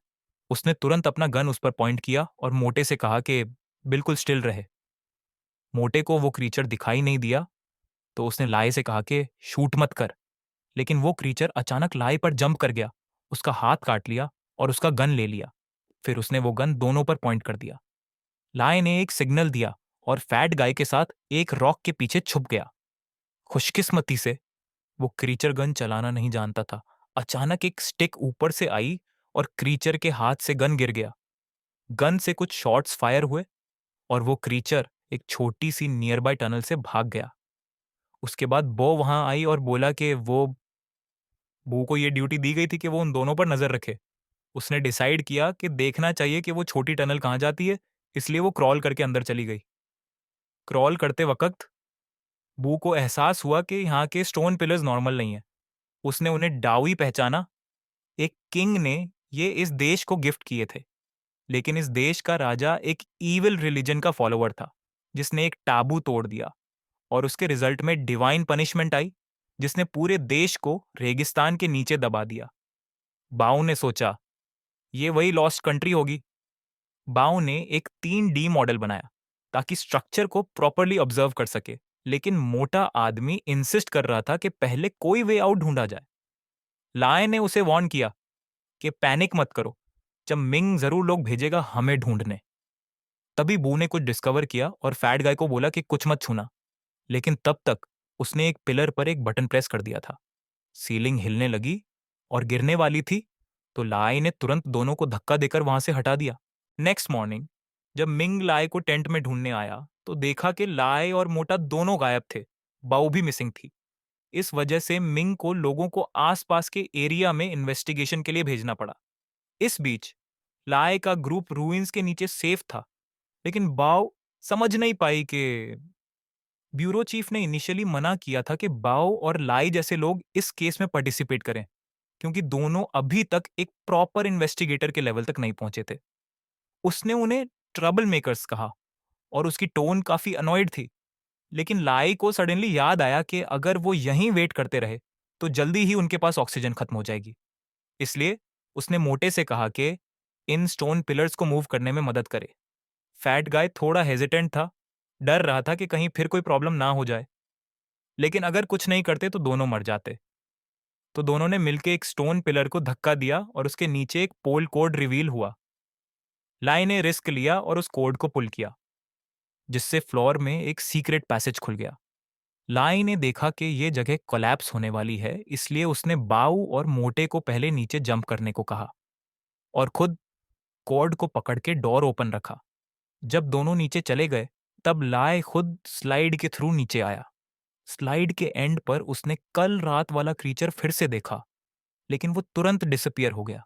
उसने तुरंत अपना गन उस पर पॉइंट किया और मोटे से कहा कि बिल्कुल स्टिल रहे। मोटे को वो क्रीचर दिखाई नहीं दिया, तो उसने लाई से कहा कि शूट मत कर। लेकिन वो क्रीचर अचानक लाई पर जंप कर गया, उसका हाथ काट लिया और उसका गन ले लिया। फिर उसने वो गन दोनों पर पॉइंट कर दिया। लाई ने एक सिग्नल दिया और फैट गाय के साथ एक रॉक के पीछे छुप गया। खुशकिस्मती से वो क्रीचर गन चलाना नहीं जानता था। अचानक एक स्टिक ऊपर से आई और क्रीचर के हाथ से गन गिर गया। गन से कुछ शॉट्स फायर हुए और वो क्रीचर एक छोटी सी नियर बाय टनल से भाग गया। उसके बाद बो वहां आई और बोला कि वो बो को ये ड्यूटी दी गई थी कि वो उन दोनों पर नजर रखे। उसने डिसाइड किया कि देखना चाहिए कि वो छोटी टनल कहाँ जाती है, इसलिए वो क्रॉल करके अंदर चली गई। क्रॉल करते वक्त बू को एहसास हुआ कि यहाँ के स्टोन पिलर्स नॉर्मल नहीं है। उसने उन्हें डाउई पहचाना। एक किंग ने ये इस देश को गिफ्ट किए थे, लेकिन इस देश का राजा एक ईविल रिलीजन का फॉलोअर था, जिसने एक टाबू तोड़ दिया और उसके रिजल्ट में डिवाइन पनिशमेंट आई, जिसने पूरे देश को रेगिस्तान के नीचे दबा दिया। बाऊ ने सोचा ये वही लॉस्ट कंट्री होगी। बाओ ने एक 3D मॉडल बनाया ताकि स्ट्रक्चर को प्रॉपरली ऑब्जर्व कर सके, लेकिन मोटा आदमी इंसिस्ट कर रहा था कि पहले कोई वे आउट ढूंढा जाए। लाय ने उसे वार्न किया कि पैनिक मत करो, जब मिंग जरूर लोग भेजेगा हमें ढूंढने। तभी बू ने कुछ डिस्कवर किया और फैट गाय को बोला कि कुछ मत छूना, लेकिन तब तक उसने एक पिलर पर एक बटन प्रेस कर दिया था। सीलिंग हिलने लगी और गिरने वाली थी, तो लाई ने तुरंत दोनों को धक्का देकर वहां से हटा दिया। नेक्स्ट मॉर्निंग जब मिंग लाय को टेंट में ढूंढने आया तो देखा कि लाय और मोटा दोनों गायब थे। बाऊ भी मिसिंग थी। इस वजह से मिंग को लोगों को आसपास के एरिया में इन्वेस्टिगेशन के लिए भेजना पड़ा। इस बीच लाय का ग्रुप रूइंस के नीचे सेफ था, लेकिन बाओ समझ नहीं पाई कि ब्यूरो चीफ ने इनिशियली मना किया था कि बाओ और लाई जैसे लोग इस केस में पार्टिसिपेट करें, क्योंकि दोनों अभी तक एक प्रॉपर इन्वेस्टिगेटर के लेवल तक नहीं पहुंचे थे। उसने उन्हें ट्रबल मेकर्स कहा और उसकी टोन काफी अनॉयड थी। लेकिन लाई को सडनली याद आया कि अगर वो यहीं वेट करते रहे तो जल्दी ही उनके पास ऑक्सीजन खत्म हो जाएगी। इसलिए उसने मोटे से कहा कि इन स्टोन पिलर्स को मूव करने में मदद करे। फैट गाय थोड़ा हेजिटेंट था, डर रहा था कि कहीं फिर कोई प्रॉब्लम ना हो जाए, लेकिन अगर कुछ नहीं करते तो दोनों मर जाते। तो दोनों ने मिलकर एक स्टोन पिलर को धक्का दिया और उसके नीचे एक पोल कोड रिवील हुआ। लाई ने रिस्क लिया और उस कोड को पुल किया, जिससे फ्लोर में एक सीक्रेट पैसेज खुल गया। लाई ने देखा कि ये जगह कोलैप्स होने वाली है, इसलिए उसने बाऊ और मोटे को पहले नीचे जंप करने को कहा और खुद कॉर्ड को पकड़ के डोर ओपन रखा। जब दोनों नीचे चले गए तब लाई खुद स्लाइड के थ्रू नीचे आया। स्लाइड के एंड पर उसने कल रात वाला क्रीचर फिर से देखा, लेकिन वो तुरंत डिसअपियर हो गया।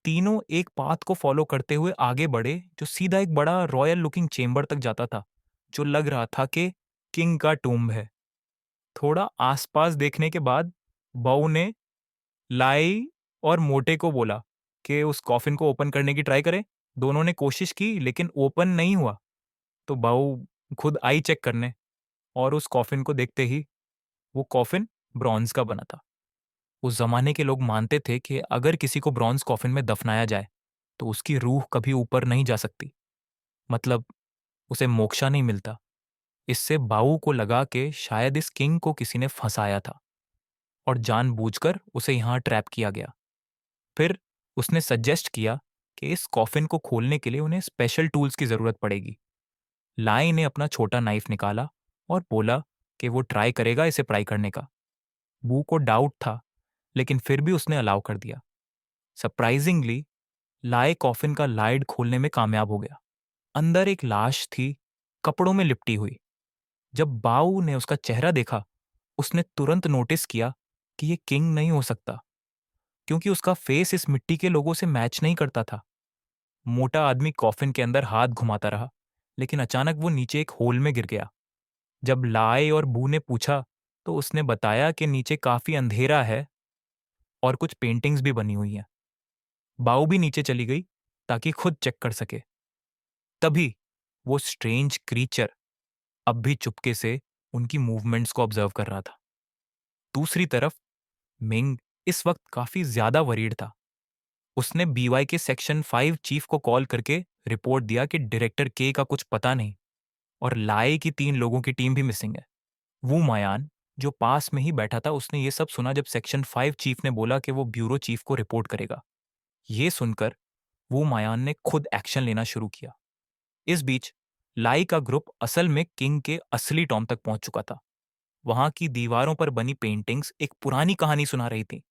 तीनों एक पाथ को फॉलो करते हुए आगे बढ़े जो सीधा एक बड़ा रॉयल लुकिंग चेंबर तक जाता था, जो लग रहा था कि किंग का टूम्ब है। थोड़ा आसपास देखने के बाद बाऊ ने लाई और मोटे को बोला कि उस कॉफिन को ओपन करने की ट्राई करें। दोनों ने कोशिश की लेकिन ओपन नहीं हुआ। तो बाऊ खुद आई चेक करने, और उस कॉफिन को देखते ही वो कॉफिन ब्रॉन्ज का बना था। उस जमाने के लोग मानते थे कि अगर किसी को ब्रॉन्ज कॉफिन में दफनाया जाए तो उसकी रूह कभी ऊपर नहीं जा सकती, मतलब उसे मोक्षा नहीं मिलता। इससे बाऊ को लगा कि शायद इस किंग को किसी ने फंसाया था और जानबूझकर उसे यहाँ ट्रैप किया गया। फिर उसने सजेस्ट किया कि इस कॉफिन को खोलने के लिए उन्हें स्पेशल टूल्स की जरूरत पड़ेगी। लाई ने अपना छोटा नाइफ निकाला और बोला कि वो ट्राई करेगा इसे प्राई करने का। बू को डाउट था, लेकिन फिर भी उसने अलाउ कर दिया। सरप्राइजिंगली लाई कॉफिन का लाइड खोलने में कामयाब हो गया। अंदर एक लाश थी, कपड़ों में लिपटी हुई। जब बाऊ ने उसका चेहरा देखा, उसने तुरंत नोटिस किया कि ये किंग नहीं हो सकता, क्योंकि उसका फेस इस मिट्टी के लोगों से मैच नहीं करता था। मोटा आदमी कॉफिन के अंदर हाथ घुमाता रहा, लेकिन अचानक वो नीचे एक होल में गिर गया। जब लाए और बू ने पूछा तो उसने बताया कि नीचे काफी अंधेरा है और कुछ पेंटिंग्स भी बनी हुई हैं। बाऊ भी नीचे चली गई ताकि खुद चेक कर सके। तभी वो स्ट्रेंज क्रीचर अब भी चुपके से उनकी मूवमेंट्स को ऑब्जर्व कर रहा था। दूसरी तरफ मिंग इस वक्त काफी ज्यादा वरीड था। उसने बीवाई के सेक्शन 5 चीफ को कॉल करके रिपोर्ट दिया कि डायरेक्टर के का कुछ पता नहीं और लाए की 3 लोगों की टीम भी मिसिंग है। वू मायान, जो पास में ही बैठा था, उसने ये सब सुना जब सेक्शन 5 चीफ ने बोला कि वो ब्यूरो चीफ को रिपोर्ट करेगा। ये सुनकर वू मायान ने खुद एक्शन लेना शुरू किया। इस बीच लाई का ग्रुप असल में किंग के असली टॉम तक पहुंच चुका था। वहां की दीवारों पर बनी पेंटिंग्स एक पुरानी कहानी सुना रही थी।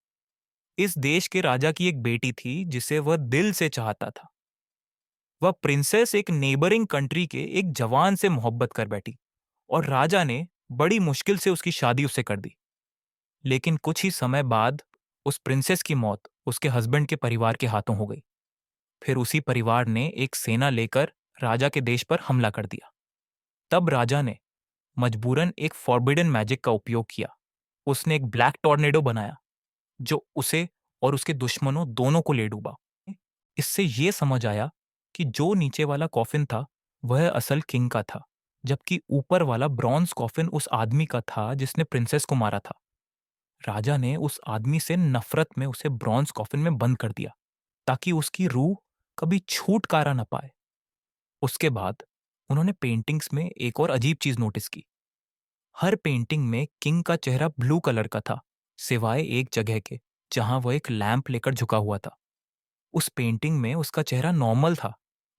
इस देश के राजा की एक बेटी थी जिसे वह दिल से चाहता था। वह प्रिंसेस एक नेबरिंग कंट्री के एक जवान से मोहब्बत कर बैठी और राजा ने बड़ी मुश्किल से उसकी शादी उससे कर दी। लेकिन कुछ ही समय बाद उस प्रिंसेस की मौत उसके हस्बैंड के परिवार के हाथों हो गई। फिर उसी परिवार ने एक सेना लेकर राजा के देश पर हमला कर दिया। तब राजा ने मजबूरन एक फॉरबिडन मैजिक का उपयोग किया। उसने एक ब्लैक टॉर्नेडो बनाया जो उसे और उसके दुश्मनों दोनों को ले डूबा। इससे यह समझ आया कि जो नीचे वाला कॉफिन था वह असल किंग का था, जबकि ऊपर वाला ब्रॉन्ज कॉफिन उस आदमी का था जिसने प्रिंसेस को मारा था। राजा ने उस आदमी से नफरत में उसे ब्रॉन्ज कॉफिन में बंद कर दिया ताकि उसकी रूह कभी छूटकारा न पाए। उसके बाद उन्होंने पेंटिंग्स में एक और अजीब चीज नोटिस की। हर पेंटिंग में किंग का चेहरा ब्लू कलर का था, सिवाय एक जगह के जहां वह एक लैंप लेकर झुका हुआ था। उस पेंटिंग में उसका चेहरा नॉर्मल था,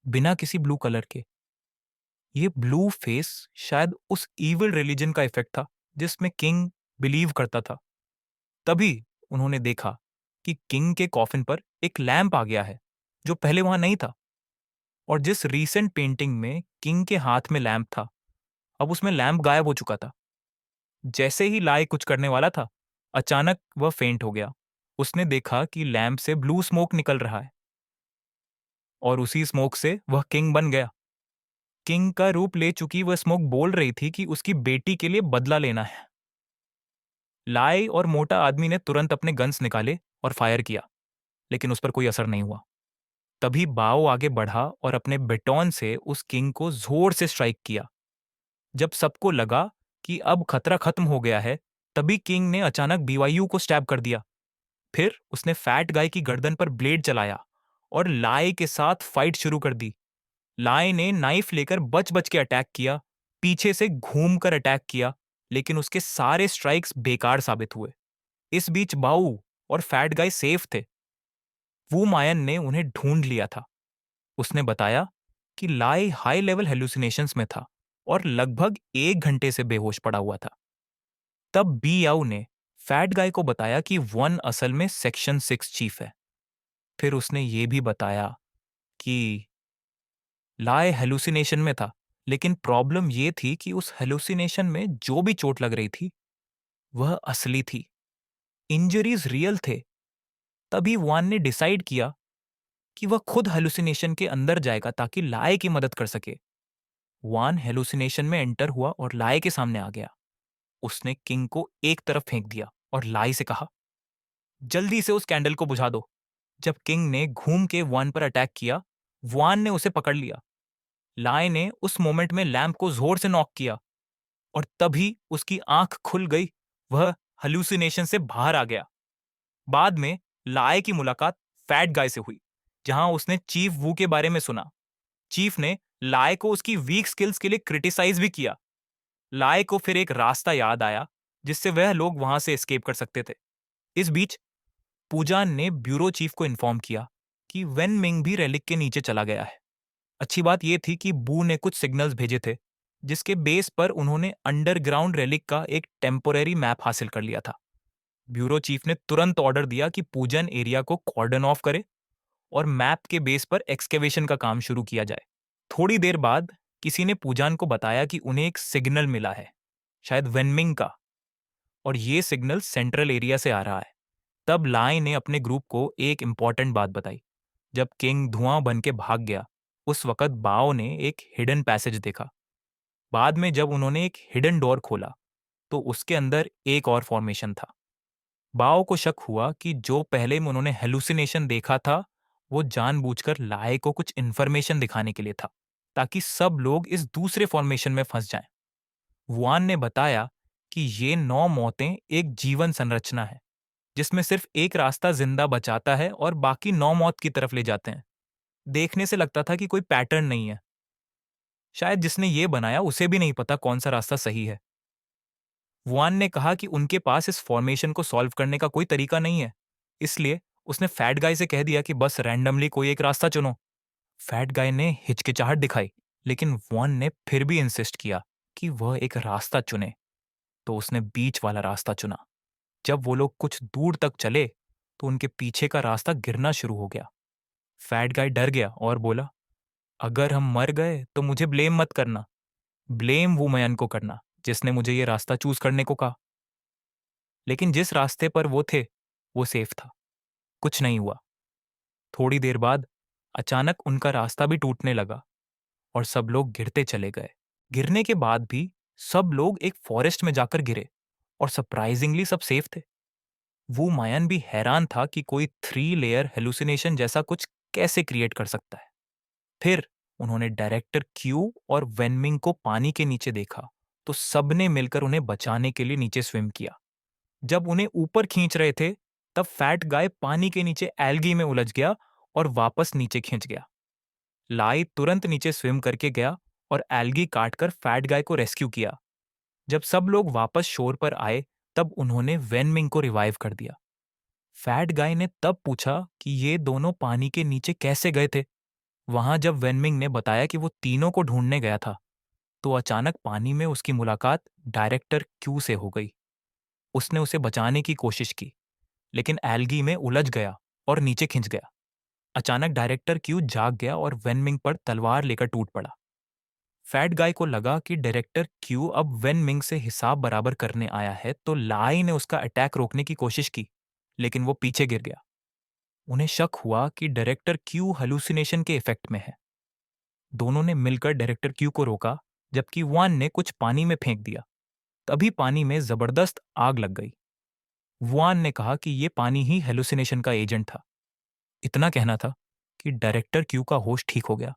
बिना किसी ब्लू कलर के। ये ब्लू फेस शायद उस इविल रिलीजन का इफेक्ट था जिसमें किंग बिलीव करता था। तभी उन्होंने देखा कि किंग के कॉफिन पर एक लैंप आ गया है जो पहले वहां नहीं था। और जिस रीसेंट पेंटिंग में किंग के हाथ में लैंप था, अब उसमें लैंप गायब हो चुका था। जैसे ही लाई कुछ करने वाला था, अचानक वह फेंट हो गया। उसने देखा कि लैंप से ब्लू स्मोक निकल रहा है और उसी स्मोक से वह किंग बन गया। किंग का रूप ले चुकी वह स्मोक बोल रही थी कि उसकी बेटी के लिए बदला लेना है। लाई और मोटा आदमी ने तुरंत अपने गन्स निकाले और फायर किया, लेकिन उस पर कोई असर नहीं हुआ। तभी बाओ आगे बढ़ा और अपने बेटॉन से उस किंग को जोर से स्ट्राइक किया। जब सबको लगा कि अब खतरा खत्म हो गया है, तभी किंग ने अचानक बीवायू को स्टैब कर दिया। फिर उसने फैट गाय की गर्दन पर ब्लेड चलाया और लाई के साथ फाइट शुरू कर दी। लाई ने नाइफ लेकर बच बच के अटैक किया, पीछे से घूमकर अटैक किया, लेकिन उसके सारे स्ट्राइक्स बेकार साबित हुए। इस बीच बाऊ और फैट गाय सेफ थे। वू मायन ने उन्हें ढूंढ लिया था। उसने बताया कि लाई हाई लेवल हेलुसिनेशंस में था और लगभग 1 घंटे से बेहोश पड़ा हुआ था। तब बी याऊ ने फैट गाय को बताया कि वन असल में सेक्शन 6 चीफ है। फिर उसने ये भी बताया कि लाए हेलुसिनेशन में था, लेकिन प्रॉब्लम ये थी कि उस हेलुसिनेशन में जो भी चोट लग रही थी वह असली थी, इंजरीज रियल थे। तभी वान ने डिसाइड किया कि वह खुद हेलुसिनेशन के अंदर जाएगा ताकि लाए की मदद कर सके। वान हेलुसिनेशन में एंटर हुआ और लाई के सामने आ गया। उसने किंग को एक तरफ फेंक दिया और लाई से कहा, जल्दी से उस कैंडल को बुझा दो। जब किंग ने घूम के वान पर अटैक किया, वान ने उसे पकड़ लिया। लाई ने उस मोमेंट में लैंप को जोर से नॉक किया और तभी उसकी आंख खुल गई। वह हल्यूसिनेशन से बाहर आ गया। बाद में लाई की मुलाकात फैट गाय से हुई, जहां उसने चीफ वू के बारे में सुना। चीफ ने लाई को उसकी वीक स्किल्स के लिए क्रिटिसाइज भी किया। लाई को फिर एक रास्ता याद आया जिससे वह लोग वहां से एस्केप कर सकते थे। इस बीच पूजान ने ब्यूरो चीफ को इन्फॉर्म किया कि वेन मिंग भी रेलिक के नीचे चला गया है। अच्छी बात यह थी कि बू ने कुछ सिग्नल्स भेजे थे, जिसके बेस पर उन्होंने अंडरग्राउंड रेलिक का एक टेम्पोरेरी मैप हासिल कर लिया था। ब्यूरो चीफ ने तुरंत ऑर्डर दिया कि पूजन एरिया को कॉर्डन ऑफ करे और मैप के बेस पर एक्सकेवेशन का काम शुरू किया जाए। थोड़ी देर बाद किसी ने पूजान को बताया कि उन्हें एक सिग्नल मिला है, शायद वेनमिंग का, और ये सिग्नल सेंट्रल एरिया से आ रहा है। तब लाई ने अपने ग्रुप को एक इंपॉर्टेंट बात बताई। जब किंग धुआं बन के भाग गया, उस वक्त बाओ ने एक हिडन पैसेज देखा। बाद में जब उन्होंने एक हिडन डोर खोला तो उसके अंदर एक और फॉर्मेशन था। बाओ को शक हुआ कि जो पहले में उन्होंने हेलुसिनेशन देखा था, वो जानबूझकर लाए को कुछ इन्फॉर्मेशन दिखाने के लिए था, ताकि सब लोग इस दूसरे फॉर्मेशन में फंस जाएं। वुआन ने बताया कि ये 9 मौतें एक जीवन संरचना है, जिसमें सिर्फ एक रास्ता जिंदा बचाता है और बाकी 9 मौत की तरफ ले जाते हैं। देखने से लगता था कि कोई पैटर्न नहीं है। शायद जिसने ये बनाया उसे भी नहीं पता कौन सा रास्ता सही है। वुआन ने कहा कि उनके पास इस फॉर्मेशन को सॉल्व करने का कोई तरीका नहीं है, इसलिए उसने फैट गाय से कह दिया कि बस रैंडमली कोई एक रास्ता चुनो। फैट गाय ने हिचकिचाहट दिखाई, लेकिन वुआन ने फिर भी इंसिस्ट किया कि वह एक रास्ता चुने। तो उसने बीच वाला रास्ता चुना। जब वो लोग कुछ दूर तक चले तो उनके पीछे का रास्ता गिरना शुरू हो गया। फैट गाय डर गया और बोला, अगर हम मर गए तो मुझे ब्लेम मत करना, ब्लेम वुमयन को करना जिसने मुझे ये रास्ता चूज करने को कहा। लेकिन जिस रास्ते पर वो थे वो सेफ था, कुछ नहीं हुआ। थोड़ी देर बाद अचानक उनका रास्ता भी टूटने लगा और सब लोग गिरते चले गए। गिरने के बाद भी सब लोग एक फॉरेस्ट में जाकर गिरे और सरप्राइजिंगली सब सेफ थे। वो मायन भी हैरान था कि कोई 3 लेयर हेलुसिनेशन जैसा कुछ कैसे क्रिएट कर सकता है। फिर उन्होंने डायरेक्टर क्यू और वेनमिंग को पानी के नीचे देखा तो सबने मिलकर उन्हें बचाने के लिए नीचे स्विम किया। जब उन्हें ऊपर खींच रहे थे तब फैट गाय पानी के नीचे एल्गी में उलझ गया और वापस नीचे खींच गया। लाई तुरंत नीचे स्विम करके गया और एल्गी काटकर फैट गाय को रेस्क्यू किया। जब सब लोग वापस शोर पर आए तब उन्होंने वेनमिंग को रिवाइव कर दिया। फैट गाय ने तब पूछा कि ये दोनों पानी के नीचे कैसे गए थे। वहां जब वेनमिंग ने बताया कि वो तीनों को ढूंढने गया था तो अचानक पानी में उसकी मुलाकात डायरेक्टर क्यू से हो गई। उसने उसे बचाने की कोशिश की, लेकिन एल्गी में उलझ गया और नीचे खिंच गया। अचानक डायरेक्टर क्यू जाग गया और वेनमिंग पर तलवार लेकर टूट पड़ा। फैट गाय को लगा कि डायरेक्टर क्यू अब वेनमिंग से हिसाब बराबर करने आया है, तो लाई ने उसका अटैक रोकने की कोशिश की, लेकिन वो पीछे गिर गया। उन्हें शक हुआ कि डायरेक्टर क्यू हेलुसिनेशन के इफेक्ट में है। दोनों ने मिलकर डायरेक्टर क्यू को रोका, जबकि वान ने कुछ पानी में फेंक दिया। तभी पानी में जबरदस्त आग लग गई। वुआन ने कहा कि ये पानी ही हेलुसिनेशन का एजेंट था। इतना कहना था कि डायरेक्टर क्यू का होश ठीक हो गया।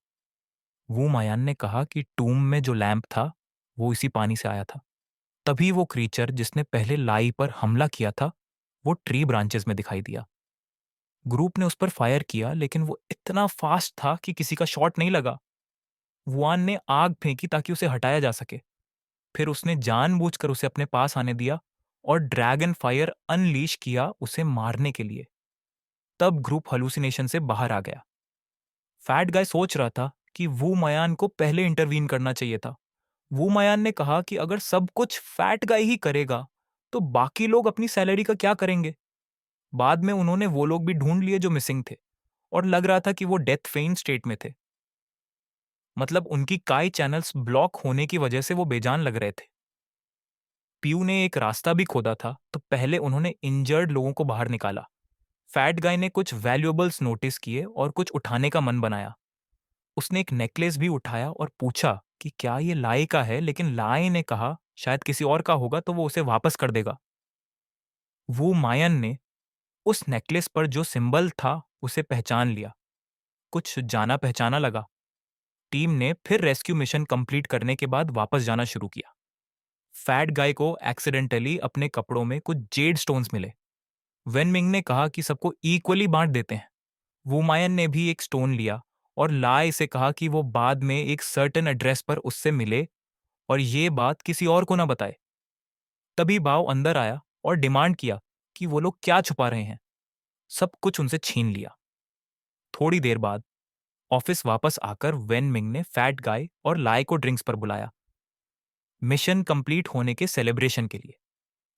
वू मायान ने कहा कि टूम में जो लैंप था वो इसी पानी से आया था। तभी वो क्रीचर जिसने पहले लाई पर हमला किया था वो ट्री ब्रांचेस में दिखाई दिया। ग्रुप ने उस पर फायर किया, लेकिन वो इतना फास्ट था कि किसी का शॉट नहीं लगा। वुआन ने आग फेंकी ताकि उसे हटाया जा सके। फिर उसने जानबूझकर उसे अपने पास आने दिया और ड्रैगन फायर अनलीश किया उसे मारने के लिए। तब ग्रुप हलुसिनेशन से बाहर आ गया। फैट गाय सोच रहा था कि वू मयान को पहले इंटरवीन करना चाहिए था। वू मयान ने कहा कि अगर सब कुछ फैट गाय ही करेगा तो बाकी लोग अपनी सैलरी का क्या करेंगे। बाद में उन्होंने वो लोग भी ढूंढ लिए जो मिसिंग थे और लग रहा था कि वो डेथ फेन स्टेट में थे। मतलब उनकी काई चैनल्स ब्लॉक होने की वजह से वो बेजान लग रहे थे। पीयू ने एक रास्ता भी खोदा था, तो पहले उन्होंने इंजर्ड लोगों को बाहर निकाला। फैट गाय ने कुछ वैल्यूएबल्स नोटिस किए और कुछ उठाने का मन बनाया। उसने एक नेकलेस भी उठाया और पूछा कि क्या ये लाई का है, लेकिन लाई ने कहा शायद किसी और का होगा तो वो उसे वापस कर देगा। वू मायन ने उस नेकलेस पर जो सिंबल था उसे पहचान लिया, कुछ जाना पहचाना लगा। टीम ने फिर रेस्क्यू मिशन कंप्लीट करने के बाद वापस जाना शुरू किया। फैट गाय को एक्सीडेंटली अपने कपड़ों में कुछ जेड स्टोन्स मिले। वेन मिंग ने कहा कि सबको इक्वली बांट देते हैं। वुमायन ने भी एक स्टोन लिया और लाई से कहा कि वो बाद में एक सर्टेन एड्रेस पर उससे मिले और ये बात किसी और को ना बताए। तभी बाव अंदर आया और डिमांड किया कि वो लोग क्या छुपा रहे हैं। सब कुछ उनसे छीन लिया। थोड़ी देर बाद ऑफिस वापस आकर वेन मिंग ने फैट गाय और लाई को ड्रिंक्स पर बुलाया, मिशन कंप्लीट होने के सेलिब्रेशन के लिए।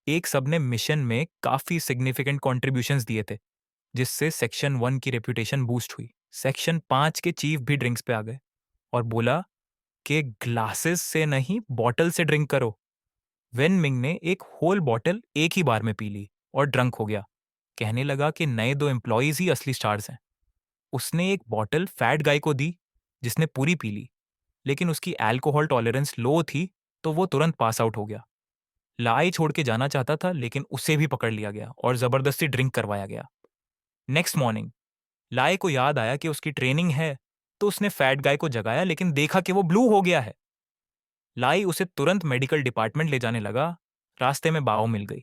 एक सबने मिशन में काफी सिग्निफिकेंट कॉन्ट्रीब्यूशंस दिए थे, जिससे सेक्शन 1 की रेपुटेशन बूस्ट हुई। सेक्शन 5 के चीफ भी ड्रिंक्स पे आ गए और बोला कि ग्लासेस से नहीं, बॉटल से ड्रिंक करो। वेन मिंग ने एक होल बॉटल एक ही बार में पी ली और ड्रंक हो गया। कहने लगा कि नए 2 एम्प्लॉयज ही असली स्टार्स हैं। उसने एक बॉटल फैट गाय को दी, जिसने पूरी पी ली, लेकिन उसकी अल्कोहल टॉलरेंस लो थी तो वो तुरंत पास आउट हो गया। लाई छोड़ के जाना चाहता था, लेकिन उसे भी पकड़ लिया गया और जबरदस्ती ड्रिंक करवाया गया। नेक्स्ट मॉर्निंग लाई को याद आया कि उसकी ट्रेनिंग है, तो उसने फैट गाय को जगाया, लेकिन देखा कि वो ब्लू हो गया है। लाई उसे तुरंत मेडिकल डिपार्टमेंट ले जाने लगा। रास्ते में बाव मिल गई।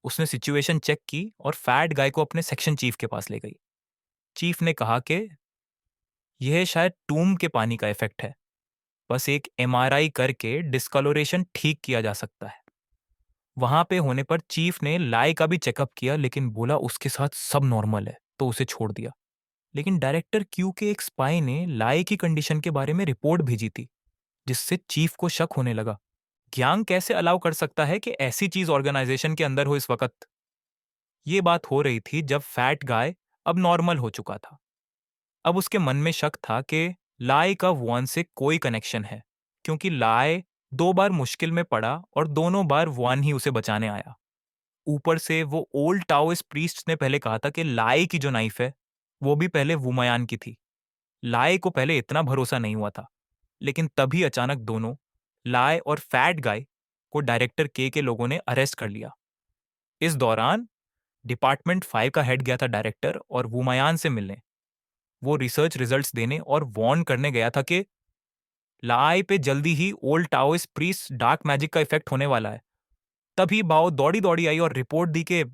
उसने सिचुएशन चेक की और फैट गाय को अपने सेक्शन चीफ के पास ले गई। चीफ ने कहा कि यह शायद टूम के पानी का इफेक्ट है, बस एक एमआरआई करके डिस्कलोरेशन ठीक किया जा सकता है। वहां पे होने पर चीफ ने लाई का भी चेकअप किया, लेकिन बोला उसके साथ सब नॉर्मल है, तो उसे छोड़ दिया। लेकिन डायरेक्टर क्यू के एक स्पाई ने लाई की कंडीशन के बारे में रिपोर्ट भेजी थी, जिससे चीफ को शक होने लगा। ग्यांग कैसे अलाउ कर सकता है कि ऐसी चीज ऑर्गेनाइजेशन के अंदर हो इस वक्त? ये बात हो रही थी जब फैट गाय अब नॉर्मल हो चुका था। अब उसके मन में शक था कि लाई का वॉन से कोई कनेक्शन है, क्योंकि लाई 2 बार मुश्किल में पड़ा और दोनों बार वॉन ही उसे बचाने आया। ऊपर से वो ओल्ड टाओइस्ट प्रीस्ट ने पहले कहा था कि लाई की जो नाइफ है वो भी पहले वुमायान की थी। लाई को पहले इतना भरोसा नहीं हुआ था, लेकिन तभी अचानक दोनों, लाई और फैट गाय, को डायरेक्टर के लोगों ने अरेस्ट कर लिया। इस दौरान डिपार्टमेंट 5 का हेड गया था डायरेक्टर और वुमायान से मिलने। वो रिसर्च रिजल्ट्स देने और वार्न करने गया था कि लाई पे जल्दी ही ओल्ड टाओइस्ट प्रीस्ट डार्क मैजिक का इफेक्ट होने वाला है। तभी बाओ दौड़ी दौड़ी आई और रिपोर्ट दी कि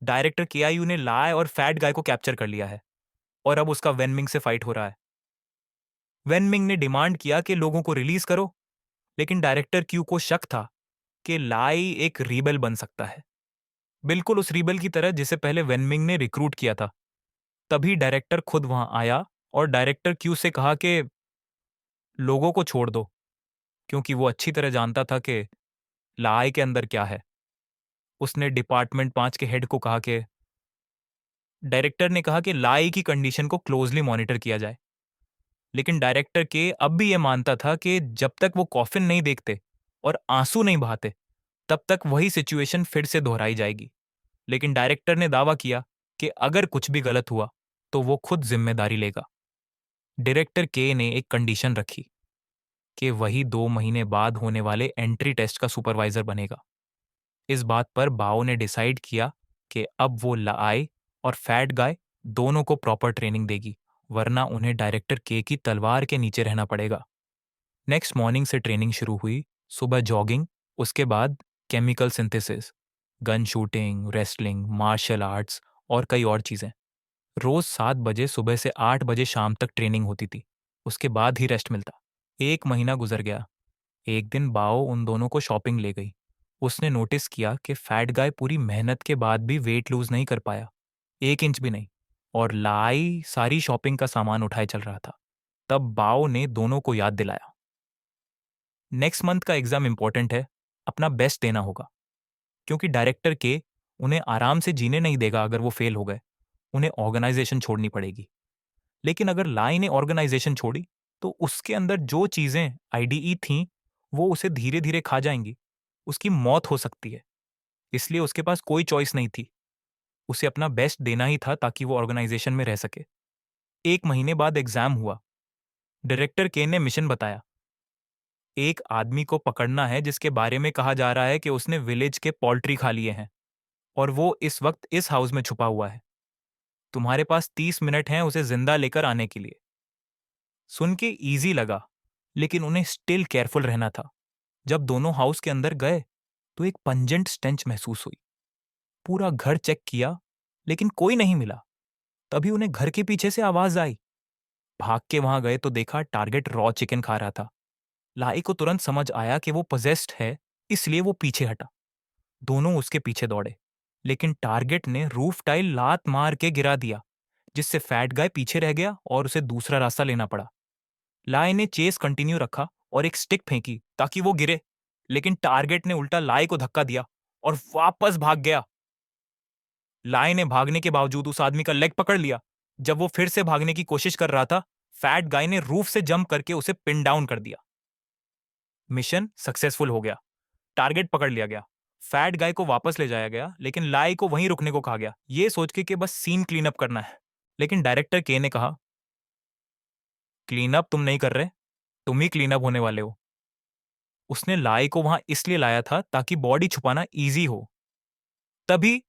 डायरेक्टर केआईयू ने लाई और फैट गाय को कैप्चर कर लिया है और अब उसका वेनमिंग से फाइट हो रहा है। वेनमिंग ने डिमांड किया कि लोगों को रिलीज करो, लेकिन डायरेक्टर क्यू को शक था कि लाई एक रीबेल बन सकता है, बिल्कुल उस रीबेल की तरह जिसे पहले वेनमिंग ने रिक्रूट किया था। तभी डायरेक्टर खुद वहां आया और डायरेक्टर क्यू से कहा कि लोगों को छोड़ दो, क्योंकि वो अच्छी तरह जानता था कि लाई के अंदर क्या है। उसने डिपार्टमेंट 5 के हेड को कहा कि डायरेक्टर ने कहा कि लाई की कंडीशन को क्लोजली मॉनिटर किया जाए, लेकिन डायरेक्टर के अब भी यह मानता था कि जब तक वो कॉफिन नहीं देखते और आंसू नहीं बहाते, तब तक वही सिचुएशन फिर से दोहराई जाएगी। लेकिन डायरेक्टर ने दावा किया कि अगर कुछ भी गलत हुआ तो वो खुद जिम्मेदारी लेगा। डायरेक्टर के ने एक कंडीशन रखी कि वही 2 महीने बाद होने वाले एंट्री टेस्ट का सुपरवाइजर बनेगा। इस बात पर बाओ ने डिसाइड किया कि अब वो लाई और फैट गाय दोनों को प्रॉपर ट्रेनिंग देगी, वरना उन्हें डायरेक्टर के की तलवार के नीचे रहना पड़ेगा। नेक्स्ट मॉर्निंग से ट्रेनिंग शुरू हुई। सुबह जॉगिंग, उसके बाद chemical synthesis, gun shooting, wrestling, martial arts और कई और चीज़ें। रोज 7 बजे सुबह से 8 बजे शाम तक ट्रेनिंग होती थी, उसके बाद ही रेस्ट मिलता। 1 महीना गुजर गया। एक दिन बाओ उन दोनों को शॉपिंग ले गई। उसने नोटिस किया कि फैट गाय पूरी मेहनत के बाद भी वेट लूज नहीं कर पाया, 1 इंच भी नहीं, और लाई सारी शॉपिंग का सामान उठाए चल रहा था। तब बाओ ने दोनों को याद दिलाया, नेक्स्ट मंथ का एग्जाम इंपॉर्टेंट है, अपना बेस्ट देना होगा, क्योंकि डायरेक्टर के उन्हें आराम से जीने नहीं देगा। अगर वो फेल हो गए, उन्हें ऑर्गेनाइजेशन छोड़नी पड़ेगी। लेकिन अगर लाई ने ऑर्गेनाइजेशन छोड़ी तो उसके अंदर जो चीजें आईडीई थीं वो उसे धीरे धीरे खा जाएंगी। उसकी मौत हो सकती है। इसलिए उसके पास कोई चॉइस नहीं थी, उसे अपना बेस्ट देना ही था ताकि वो ऑर्गेनाइजेशन में रह सके। 1 महीने बाद एग्जाम हुआ। डायरेक्टर केन ने मिशन बताया, एक आदमी को पकड़ना है जिसके बारे में कहा जा रहा है कि उसने विलेज के पोल्ट्री खा लिए हैं और वो इस वक्त इस हाउस में छुपा हुआ है। तुम्हारे पास 30 मिनट हैं उसे जिंदा लेकर आने के लिए। सुन के इजी लगा, लेकिन उन्हें स्टिल केयरफुल रहना था। जब दोनों हाउस के अंदर गए तो एक पंजेंट स्टेंच महसूस हुई। पूरा घर चेक किया, लेकिन कोई नहीं मिला। तभी उन्हें घर के पीछे से आवाज आई। भाग के वहां गए तो देखा टारगेट रॉ चिकन खा रहा था। लाई को तुरंत समझ आया कि वो पोजेस्ड है, इसलिए वो पीछे हटा। दोनों उसके पीछे दौड़े, लेकिन टारगेट ने रूफ टाइल लात मार के गिरा दिया, जिससे फैट गाय पीछे रह गया और उसे दूसरा रास्ता लेना पड़ा। लाई ने चेस कंटिन्यू रखा और एक स्टिक फेंकी ताकि वो गिरे, लेकिन टारगेट ने उल्टा लाई को धक्का दिया और वापस भाग गया। लाई ने भागने के बावजूद उस आदमी का लेग पकड़ लिया। जब वो फिर से भागने की कोशिश कर रहा था, फैट गाय ने रूफ से जंप करके उसे पिन डाउन कर दिया। मिशन सक्सेसफुल हो गया। टारगेट पकड़ लिया गया। फैट गाय को वापस ले जाया गया, लेकिन लाई को वहीं रुकने को कहा गया, ये सोच के कि बस सीन क्लीन अप करना है। लेकिन डायरेक्टर के ने कहा, क्लीन अप तुम नहीं कर रहे, तुम ही क्लीन अप होने वाले हो। उसने लाई को वहां इसलिए लाया था ताकि बॉडी छुपाना इजी हो। तभी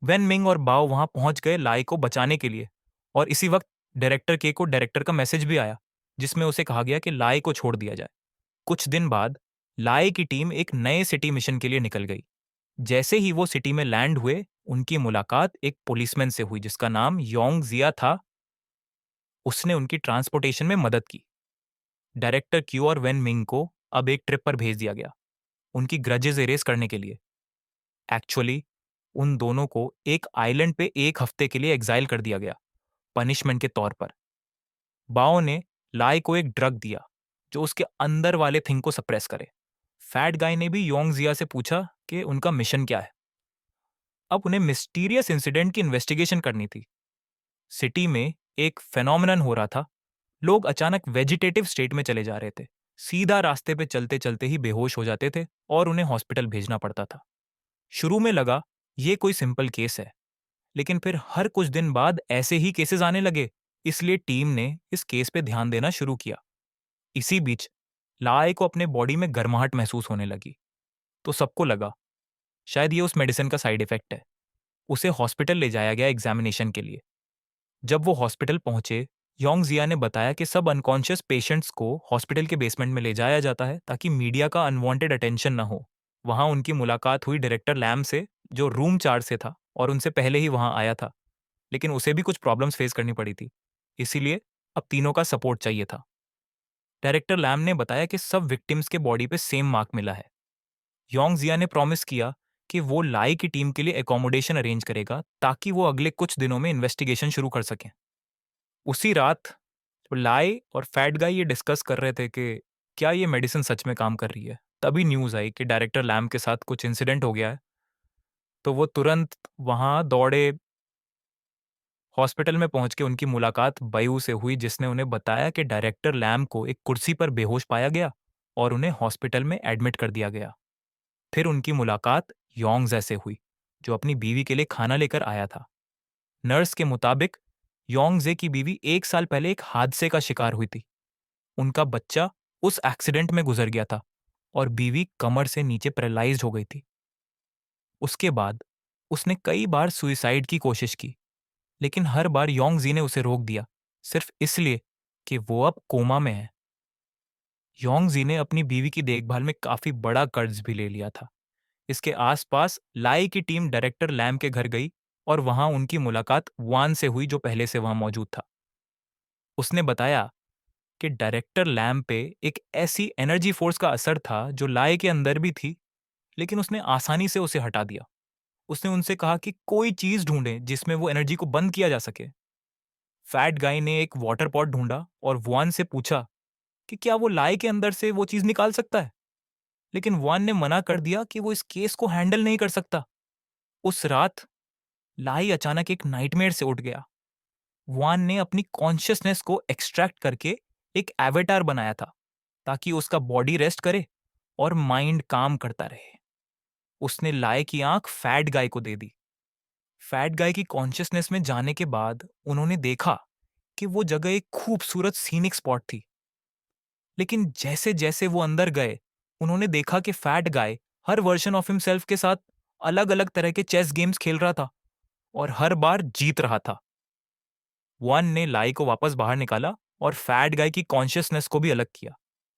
वेन मिंग और बाओ वहां पहुंच गए लाई को बचाने के लिए, और इसी वक्त डायरेक्टर के को डायरेक्टर का मैसेज भी आया, जिसमें उसे कहा गया कि लाई को छोड़ दिया जाए। कुछ दिन बाद लाई की टीम एक नए सिटी मिशन के लिए निकल गई। जैसे ही वो सिटी में लैंड हुए, उनकी मुलाकात एक पुलिसमैन से हुई जिसका नाम योंग जिया था। उसने उनकी ट्रांसपोर्टेशन में मदद की। डायरेक्टर क्यू और वेन मिंग को अब एक ट्रिप पर भेज दिया गया, उनकी ग्रजेस एरेज करने के लिए। एक्चुअली उन दोनों को एक आइलैंड पे एक हफ्ते के लिए एग्जाइल कर दिया गया, पनिशमेंट के तौर पर। बाओ ने लाई को एक ड्रग दिया जो उसके अंदर वाले थिंग को सप्रेस करे। फैट गाय ने भी योंग जिया से पूछा कि उनका मिशन क्या है। अब उन्हें मिस्टीरियस इंसिडेंट की इन्वेस्टिगेशन करनी थी। सिटी में एक फेनोमेनन हो रहा था। लोग अचानक वेजिटेटिव स्टेट में चले जा रहे थे, सीधा रास्ते पे चलते चलते ही बेहोश हो जाते थे और उन्हें हॉस्पिटल भेजना पड़ता था। शुरू में लगा ये कोई सिंपल केस है, लेकिन फिर हर कुछ दिन बाद ऐसे ही केसेस आने लगे, इसलिए टीम ने इस केस पे ध्यान देना शुरू किया। इसी बीच लाए को अपने बॉडी में गर्माहट महसूस होने लगी, तो सबको लगा शायद ये उस मेडिसिन का साइड इफेक्ट है। उसे हॉस्पिटल ले जाया गया एग्जामिनेशन के लिए। जब वो हॉस्पिटल पहुंचे, योंग जिया ने बताया कि सब अनकॉन्शियस पेशेंट्स को हॉस्पिटल के बेसमेंट में ले जाया जाता है ताकि मीडिया का अनवांटेड अटेंशन न हो। वहां उनकी मुलाकात हुई डायरेक्टर लैम से, जो रूम 4 से था और उनसे पहले ही वहां आया था, लेकिन उसे भी कुछ प्रॉब्लम्स फेस करनी पड़ी थी, इसीलिए अब तीनों का सपोर्ट चाहिए था। डायरेक्टर लैम ने बताया कि सब विक्टिम्स के बॉडी पे सेम मार्क मिला है। योंग जिया ने प्रॉमिस किया कि वो लाई की टीम के लिए एकोमोडेशन अरेंज करेगा ताकि वो अगले कुछ दिनों में इन्वेस्टिगेशन शुरू कर सकें। उसी रात तो लाई और फैट गाय ये डिस्कस कर रहे थे कि क्या ये मेडिसिन सच में काम कर रही है, तभी न्यूज़ आई कि डायरेक्टर लैम के साथ कुछ इंसिडेंट हो गया है। तो वो तुरंत वहां दौड़े। हॉस्पिटल में पहुंच के उनकी मुलाकात बयू से हुई, जिसने उन्हें बताया कि डायरेक्टर लैम को एक कुर्सी पर बेहोश पाया गया और उन्हें हॉस्पिटल में एडमिट कर दिया गया। फिर उनकी मुलाकात योंगजे से हुई, जो अपनी बीवी के लिए खाना लेकर आया था। नर्स के मुताबिक योंगजे की बीवी 1 साल पहले एक हादसे का शिकार हुई थी। उनका बच्चा उस एक्सीडेंट में गुजर गया था और बीवी कमर से नीचे पैरालाइज्ड हो गई थी। उसके बाद उसने कई बार सुइसाइड की कोशिश की, लेकिन हर बार योंगजी ने उसे रोक दिया, सिर्फ इसलिए कि वो अब कोमा में है। योंगजी ने अपनी बीवी की देखभाल में काफी बड़ा कर्ज भी ले लिया था। इसके आसपास लाई की टीम डायरेक्टर लैम के घर गई और वहां उनकी मुलाकात वान से हुई, जो पहले से वहां मौजूद था। उसने बताया कि डायरेक्टर लैम पे एक ऐसी एनर्जी फोर्स का असर था जो लाई के अंदर भी थी, लेकिन उसने आसानी से उसे हटा दिया। उसने उनसे कहा कि कोई चीज ढूंढें जिसमें वो एनर्जी को बंद किया जा सके। फैट गाय ने एक वाटर पॉट ढूंढा और वान से पूछा कि क्या वो लाई के अंदर से वो चीज निकाल सकता है, लेकिन वान ने मना कर दिया कि वो इस केस को हैंडल नहीं कर सकता। उस रात लाई अचानक एक नाइटमेयर से उठ गया। वान ने अपनी कॉन्शियसनेस को एक्सट्रैक्ट करके एक एवेटार बनाया था ताकि उसका बॉडी रेस्ट करे और माइंड काम करता रहे। उसने लाई की आंख फैट गाय को दे दी। फैट गाय की कॉन्शियसनेस में जाने के बाद उन्होंने देखा कि वो जगह एक खूबसूरत सीनिक स्पॉट थी। लेकिन जैसे जैसे वो अंदर गए, उन्होंने देखा कि fat guy her version of himself के साथ अलग अलग तरह के चेस गेम्स खेल रहा था और हर बार जीत रहा था। वन ने लाई को वापस बाहर निकाला और फैट गाय की कॉन्शियसनेस को भी अलग किया।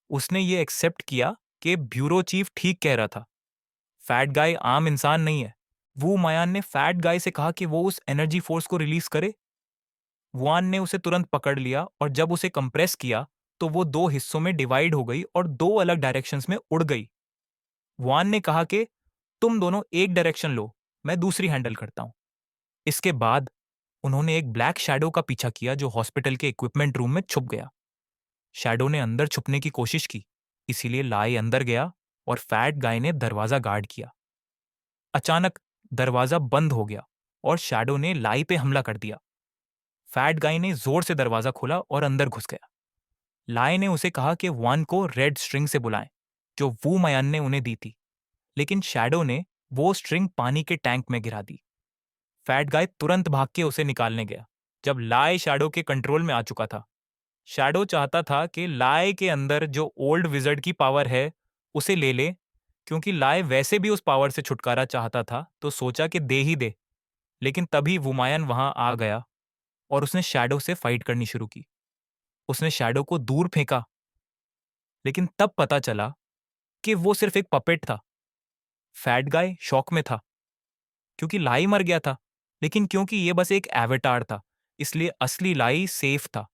उसने ये एक्सेप्ट किया कि ब्यूरो चीफ ठीक कह रहा था, फैट गाय आम इंसान नहीं है। वू मायान ने फैट गाय से कहा कि वो उस एनर्जी फोर्स को रिलीज करे। वान ने उसे तुरंत पकड़ लिया और जब उसे कंप्रेस किया तो वो दो हिस्सों में डिवाइड हो गई और दो अलग डायरेक्शंस में उड़ गई। वान ने कहा कि तुम दोनों एक डायरेक्शन लो, मैं दूसरी हैंडल करता हूं। इसके बाद उन्होंने एक ब्लैक शैडो का पीछा किया जो हॉस्पिटल के इक्विपमेंट रूम में छुप गया। शैडो ने अंदर छुपने की कोशिश की, इसीलिए लाई अंदर गया और फैट गाय ने दरवाजा गार्ड किया। अचानक दरवाजा बंद हो गया और शैडो ने लाई पे हमला कर दिया। फैट गाय ने जोर से दरवाजा खोला और अंदर घुस गया। लाई ने उसे कहा कि वान को रेड स्ट्रिंग से बुलाएं, जो वू मयान ने उन्हें दी थी, लेकिन शैडो ने वो स्ट्रिंग पानी के टैंक में गिरा दी। फैट गाय तुरंत भाग के उसे निकालने गया जब लाई शैडो के कंट्रोल में आ चुका था। शैडो चाहता था कि लाई के अंदर जो ओल्ड विजर्ड की पावर है उसे ले ले, क्योंकि लाई वैसे भी उस पावर से छुटकारा चाहता था, तो सोचा कि दे ही दे। लेकिन तभी वुमायन वहां आ गया और उसने शैडो से फाइट करनी शुरू की। उसने शैडो को दूर फेंका, लेकिन तब पता चला कि वो सिर्फ एक पपेट था। फैट गाय शॉक में था क्योंकि लाई मर गया था, लेकिन क्योंकि ये बस एक एवेटार था, इसलिए असली लाई सेफ था।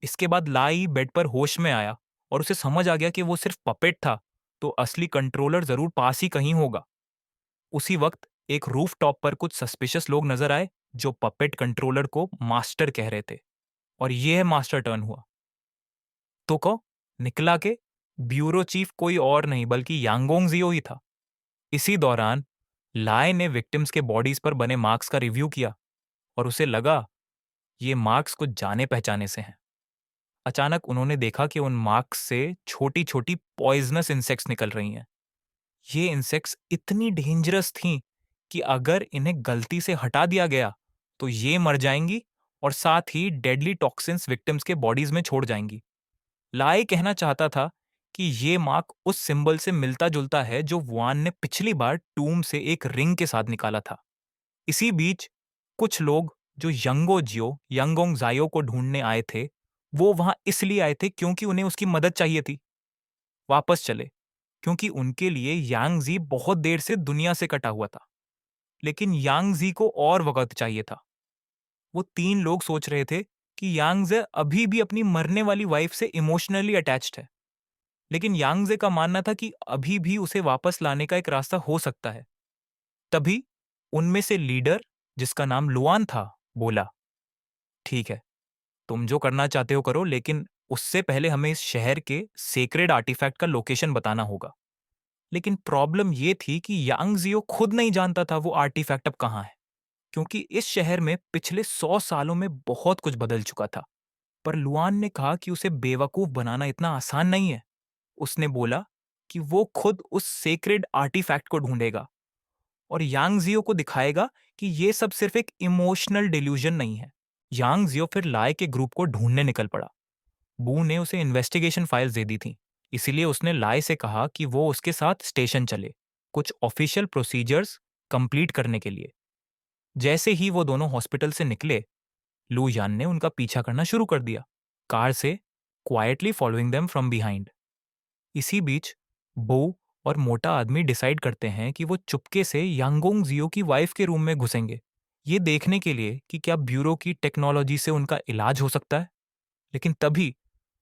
इसके बाद लाई बेड पर होश में आया और उसे समझ आ गया कि वो सिर्फ पपेट था, तो असली कंट्रोलर जरूर पास ही कहीं होगा। उसी वक्त एक रूफ टॉप पर कुछ सस्पिशियस लोग नजर आए जो पपेट कंट्रोलर को मास्टर कह रहे थे, और यह मास्टर टर्न हुआ। तो को निकला के ब्यूरो चीफ कोई और नहीं बल्कि यांगोंग जियो ही था। इसी दौरान लाय ने विक्टिम्स के बॉडीज पर बने मार्क्स का रिव्यू किया और उसे लगा ये मार्क्स कुछ जाने पहचाने से हैं। अचानक उन्होंने देखा कि उन मार्क्स से छोटी छोटी पॉइजनस इंसेक्ट्स निकल रही हैं। ये इंसेक्ट्स इतनी डेंजरस थीं कि अगर इन्हें गलती से हटा दिया गया तो ये मर जाएंगी और साथ ही डेडली टॉक्सिन्स विक्टिम्स के बॉडीज में छोड़ जाएंगी। लाई कहना चाहता था कि ये मार्क उस सिंबल से मिलता जुलता है जो वान ने पिछली बार टूम से एक रिंग के साथ निकाला था। इसी बीच कुछ लोग जो यंगो जियो यंगोंग जायो को ढूंढने आए थे, वो वहां इसलिए आए थे क्योंकि उन्हें उसकी मदद चाहिए थी। वापस चले क्योंकि उनके लिए यांग जी बहुत देर से दुनिया से कटा हुआ था, लेकिन यांग जी को और वक्त चाहिए था। वो तीन लोग सोच रहे थे कि यांग जे अभी भी अपनी मरने वाली वाइफ से इमोशनली अटैच्ड है, लेकिन यांग जे का मानना था कि अभी भी उसे वापस लाने का एक रास्ता हो सकता है। तभी उनमें से लीडर, जिसका नाम लुआन था, बोला, ठीक है, तुम जो करना चाहते हो करो, लेकिन उससे पहले हमें इस शहर के सेक्रेड आर्टिफैक्ट का लोकेशन बताना होगा। लेकिन प्रॉब्लम ये थी कि यांग जियो खुद नहीं जानता था वो आर्टिफैक्ट अब कहाँ है, क्योंकि इस शहर में पिछले 100 सालों में बहुत कुछ बदल चुका था। पर लुआन ने कहा कि उसे बेवकूफ बनाना इतना आसान नहीं है। उसने बोला कि वो खुद उस सेक्रेड आर्टिफैक्ट को ढूंढेगा और यांग जियो को दिखाएगा कि ये सब सिर्फ एक इमोशनल डिल्यूजन नहीं है। यांग जियो फिर लाए के ग्रुप को ढूंढने निकल पड़ा। बू ने उसे इन्वेस्टिगेशन फाइल्स दे दी थी, इसीलिए उसने लाए से कहा कि वो उसके साथ स्टेशन चले, कुछ ऑफिशियल प्रोसीजर्स कंप्लीट करने के लिए। जैसे ही वो दोनों हॉस्पिटल से निकले, लू यान ने उनका पीछा करना शुरू कर दिया, कार से quietly following them from behind. इसी बीच बो और मोटा आदमी डिसाइड करते हैं कि वो चुपके से यांगोंग जियो की वाइफ के रूम में घुसेंगे, ये देखने के लिए कि क्या ब्यूरो की टेक्नोलॉजी से उनका इलाज हो सकता है। लेकिन तभी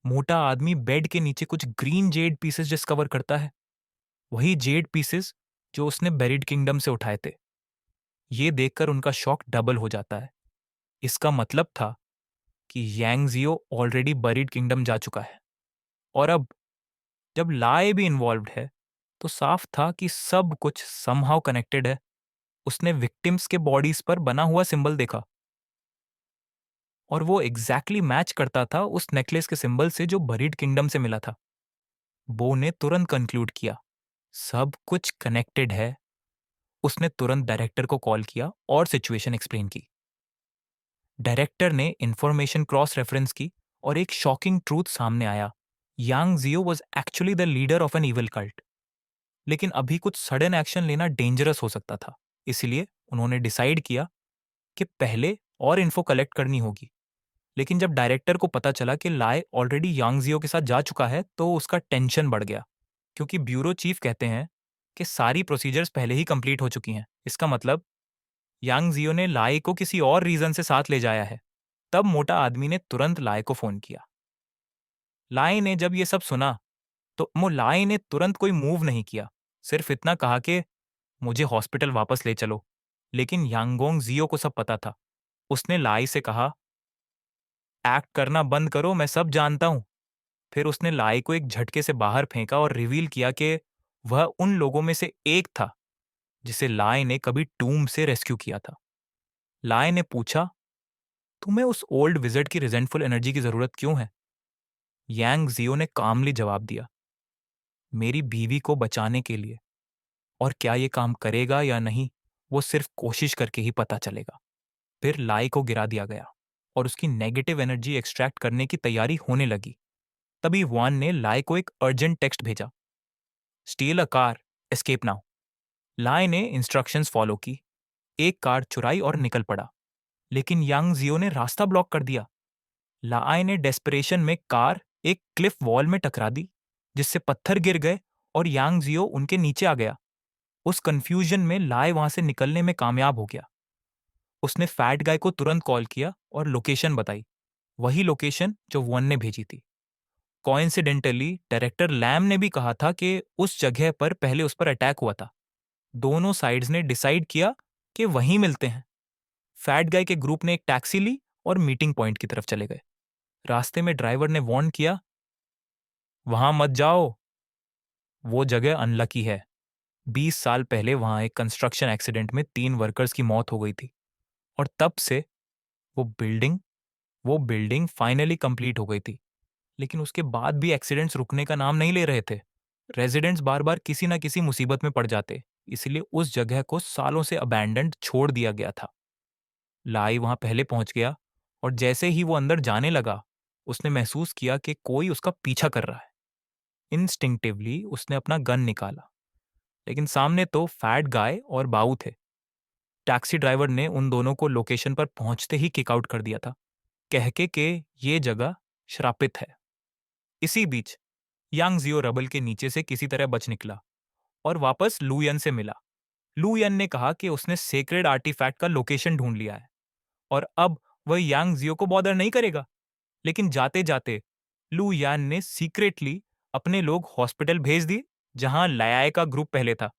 मोटा आदमी बेड के नीचे कुछ ग्रीन जेड पीसेस डिस्कवर करता है, वही जेड पीसेस जो उसने बेरिड किंगडम से उठाए थे। ये देखकर उनका शॉक डबल हो जाता है। इसका मतलब था कि यांग जियो ऑलरेडी बरीड किंगडम जा चुका है, और अब जब लाए भी इन्वॉल्व्ड है तो साफ था कि सब कुछ समहाउ कनेक्टेड है। उसने विक्टिम्स के बॉडीज पर बना हुआ सिंबल देखा और वो एग्जैक्टली मैच करता था उस नेकलेस के सिंबल से जो बरीड किंगडम से मिला था। बो ने तुरंत कंक्लूड किया सब कुछ कनेक्टेड है। उसने तुरंत डायरेक्टर को कॉल किया और सिचुएशन एक्सप्लेन की। डायरेक्टर ने इंफॉर्मेशन क्रॉस रेफरेंस की और एक शॉकिंग ट्रूथ सामने आया। Yang Jiao was actually the leader of an evil cult, लेकिन अभी कुछ सडन एक्शन लेना डेंजरस हो सकता था। इसलिए उन्होंने डिसाइड किया कि पहले और इन्फो कलेक्ट करनी होगी। लेकिन जब डायरेक्टर को पता चला कि लाए ऑलरेडी यांग जियो के साथ जा चुका है, तो उसका टेंशन बढ़ गया, क्योंकि ब्यूरो चीफ कहते हैं कि सारी प्रोसीजर्स पहले ही कंप्लीट हो चुकी हैं। इसका मतलब यांग जियो ने लाए को किसी और रीजन से साथ ले जाया है। तब मोटा आदमी ने तुरंत लाए को फोन किया। लाए ने जब ये सब सुना तो लाए ने तुरंत कोई मूव नहीं किया, सिर्फ इतना कहा कि मुझे हॉस्पिटल वापस ले चलो। लेकिन यांगोंग जियो को सब पता था। उसने लाई से कहा, एक्ट करना बंद करो, मैं सब जानता हूं। फिर उसने लाई को एक झटके से बाहर फेंका और रिवील किया कि वह उन लोगों में से एक था जिसे लाई ने कभी टूम से रेस्क्यू किया था। लाई ने पूछा, तुम्हें उस ओल्ड विजर्ड की रिजेंटफुल एनर्जी की जरूरत क्यों है? यांग जियो ने कामली जवाब दिया, मेरी बीवी को बचाने के लिए। और क्या ये काम करेगा या नहीं, वो सिर्फ कोशिश करके ही पता चलेगा। फिर लाई को गिरा दिया गया और उसकी नेगेटिव एनर्जी एक्सट्रैक्ट करने की तैयारी होने लगी। तभी वान ने लाई को एक अर्जेंट टेक्स्ट भेजा, steal a car, escape now. Lai ने इंस्ट्रक्शंस फॉलो की, एक कार चुराई और निकल पड़ा। लेकिन यांग जियो ने रास्ता ब्लॉक कर दिया। लाई ने डेस्परेशन में कार एक क्लिफ वॉल में टकरा दी, जिससे पत्थर गिर गए और यांग जियो उनके नीचे आ गया। उस कंफ्यूजन में लाई वहां से निकलने में कामयाब हो गया। उसने फैट गाय को तुरंत कॉल किया और लोकेशन बताई, वही लोकेशन जो वन ने भेजी थी। कोइंसिडेंटली डायरेक्टर लैम ने भी कहा था कि उस जगह पर पहले उस पर अटैक हुआ था। दोनों साइड्स ने डिसाइड किया कि वहीं मिलते हैं। फैट गाय के ग्रुप ने एक टैक्सी ली और मीटिंग पॉइंट की तरफ चले गए। रास्ते में ड्राइवर ने वार्न किया, वहां मत जाओ, वो जगह अनलकी है। 20 साल पहले वहां एक कंस्ट्रक्शन एक्सीडेंट में 3 वर्कर्स की मौत हो गई थी और तब से वो बिल्डिंग वो बिल्डिंग फाइनली कंप्लीट हो गई थी। लेकिन उसके बाद भी एक्सीडेंट्स रुकने का नाम नहीं ले रहे थे। रेजिडेंट्स बार बार किसी ना किसी मुसीबत में पड़ जाते, इसलिए उस जगह को सालों से अबैंडन्ड छोड़ दिया गया था। लाई वहां पहले पहुंच गया और जैसे ही वो अंदर जाने लगा, उसने महसूस किया कि कोई उसका पीछा कर रहा है। इंस्टिंक्टिवली उसने अपना गन निकाला, लेकिन सामने तो फैट गाय और बाऊ थे। टैक्सी ड्राइवर ने उन दोनों को लोकेशन पर पहुंचते ही किक आउट कर दिया था, कह के कि ये जगह श्रापित है। इसी बीच यांग जियो रबल के नीचे से किसी तरह बच निकला और वापस लुयन से मिला। लुयन ने कहा कि उसने सेक्रेड आर्टिफैक्ट का लोकेशन ढूंढ लिया है और अब वह यांग जियो को बॉदर नहीं करेगा। लेकिन जाते जाते लू यान ने सीक्रेटली अपने लोग हॉस्पिटल भेज दिए, जहां लयाय का ग्रुप पहले था।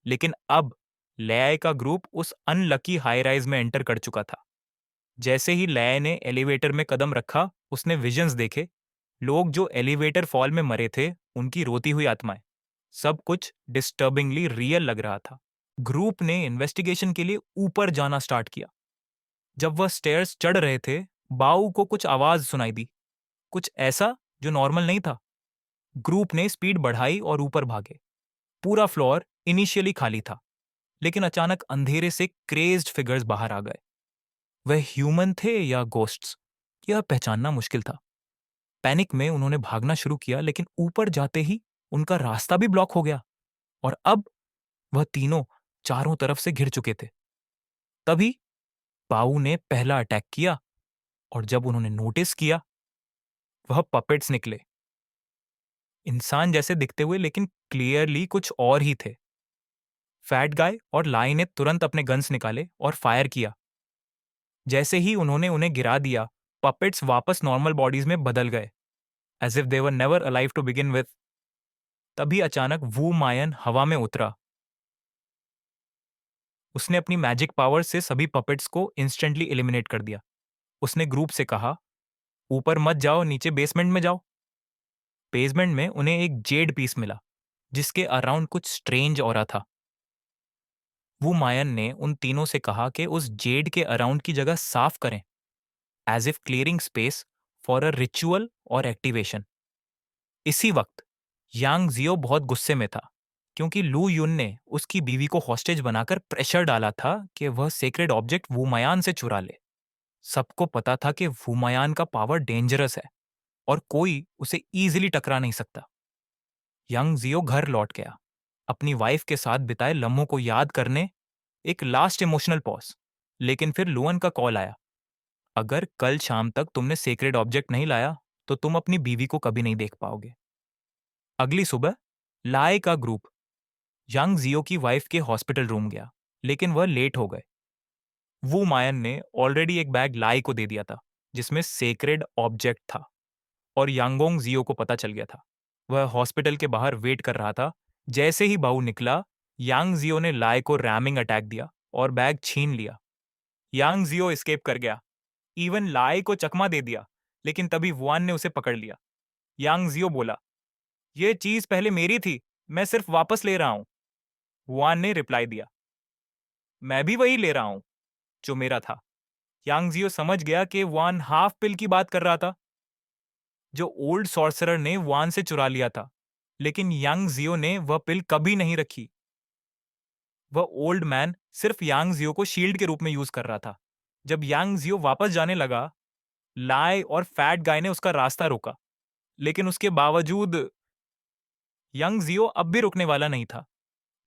लेकिन अब लयाय का ग्रुप उस अनलकी हाई राइज में एंटर कर चुका था। जैसे ही लयाय ने एलिवेटर में कदम रखा, उसने विजन्स देखे, लोग जो एलिवेटर फॉल में मरे थे, उनकी रोती हुई आत्माएं। सब कुछ डिस्टर्बिंगली रियल लग रहा था। ग्रुप ने इन्वेस्टिगेशन के लिए ऊपर जाना स्टार्ट किया। जब वह स्टेयर्स चढ़ रहे थे, बाऊ को कुछ आवाज सुनाई दी, कुछ ऐसा जो नॉर्मल नहीं था। ग्रुप ने स्पीड बढ़ाई और ऊपर भागे। पूरा फ्लोर इनिशियली खाली था, लेकिन अचानक अंधेरे से क्रेज्ड फिगर्स बाहर आ गए। वह ह्यूमन थे या गोस्ट्स, यह पहचानना मुश्किल था। पैनिक में उन्होंने भागना शुरू किया, लेकिन ऊपर जाते ही उनका रास्ता भी ब्लॉक हो गया और अब वह तीनों चारों तरफ से घिर चुके थे। तभी बाऊ ने पहला अटैक किया और जब उन्होंने नोटिस किया, वह पपेट्स निकले। इंसान जैसे दिखते हुए, लेकिन क्लियरली कुछ और ही थे। फैट गाय और लाई ने तुरंत अपने गन्स निकाले और फायर किया। जैसे ही उन्होंने उन्हें गिरा दिया, पपेट्स वापस नॉर्मल बॉडीज में बदल गए, as if they were never alive to begin with. तभी अचानक वू मायन हवा में उतरा। उसने अपनी मैजिक पावर से सभी पपेट्स को इंस्टेंटली एलिमिनेट कर दिया। उसने ग्रुप से कहा, ऊपर मत जाओ, नीचे बेसमेंट में जाओ। बेसमेंट में उन्हें एक जेड पीस मिला, जिसके अराउंड कुछ स्ट्रेंज ऑरा था। वू मायन ने उन तीनों से कहा कि उस जेड के अराउंड की जगह साफ करें, as if clearing space for a ritual और एक्टिवेशन। इसी वक्त यांग जियो बहुत गुस्से में था, क्योंकि लू युन ने उसकी बीवी को हॉस्टेज बनाकर प्रेशर डाला था कि वह सेक्रेड ऑब्जेक्ट वूमायान से चुरा ले। सबको पता था कि वूमायान का पावर डेंजरस है, और कोई उसे ईजिली टकरा नहीं सकता। यंग जियो घर लौट गया, अपनी वाइफ के साथ बिताए लम्हों को याद करने, एक लास्ट इमोशनल पॉज। लेकिन फिर लुअन का कॉल आया, अगर कल शाम तक तुमने सेक्रेड ऑब्जेक्ट नहीं लाया तो तुम अपनी बीवी को कभी नहीं देख पाओगे। अगली सुबह लाए का ग्रुप यंग जियो की वाइफ के हॉस्पिटल रूम गया, लेकिन वह लेट हो गए। वू मायन ने ऑलरेडी एक बैग लाई को दे दिया था जिसमें सेक्रेड ऑब्जेक्ट था, और यांगोंग जियो को पता चल गया था। वह हॉस्पिटल के बाहर वेट कर रहा था। जैसे ही बाऊ निकला, यांग जियो ने लाई को रैमिंग अटैक दिया और बैग छीन लिया। यांग जियो एस्केप कर गया, इवन लाई को चकमा दे दिया, लेकिन तभी वुआन ने उसे पकड़ लिया। यांग जियो बोला, यह चीज पहले मेरी थी, मैं सिर्फ वापस ले रहा हूं। वुआन ने रिप्लाई दिया, मैं भी वही ले रहा हूं जो मेरा था। यांग जियो समझ गया कि वुआन हाफ पिल की बात कर रहा था, जो ओल्ड सॉर्सरर ने वुआन से चुरा लिया था। लेकिन यांग जियो ने वह पिल कभी नहीं रखी। वह ओल्ड मैन सिर्फ यांग जियो को शील्ड के रूप में यूज कर रहा था। जब यांग जियो वापस जाने लगा, लाए और फैट गाय ने उसका रास्ता रोका, लेकिन उसके बावजूद यंग जियो अब भी रुकने वाला नहीं था।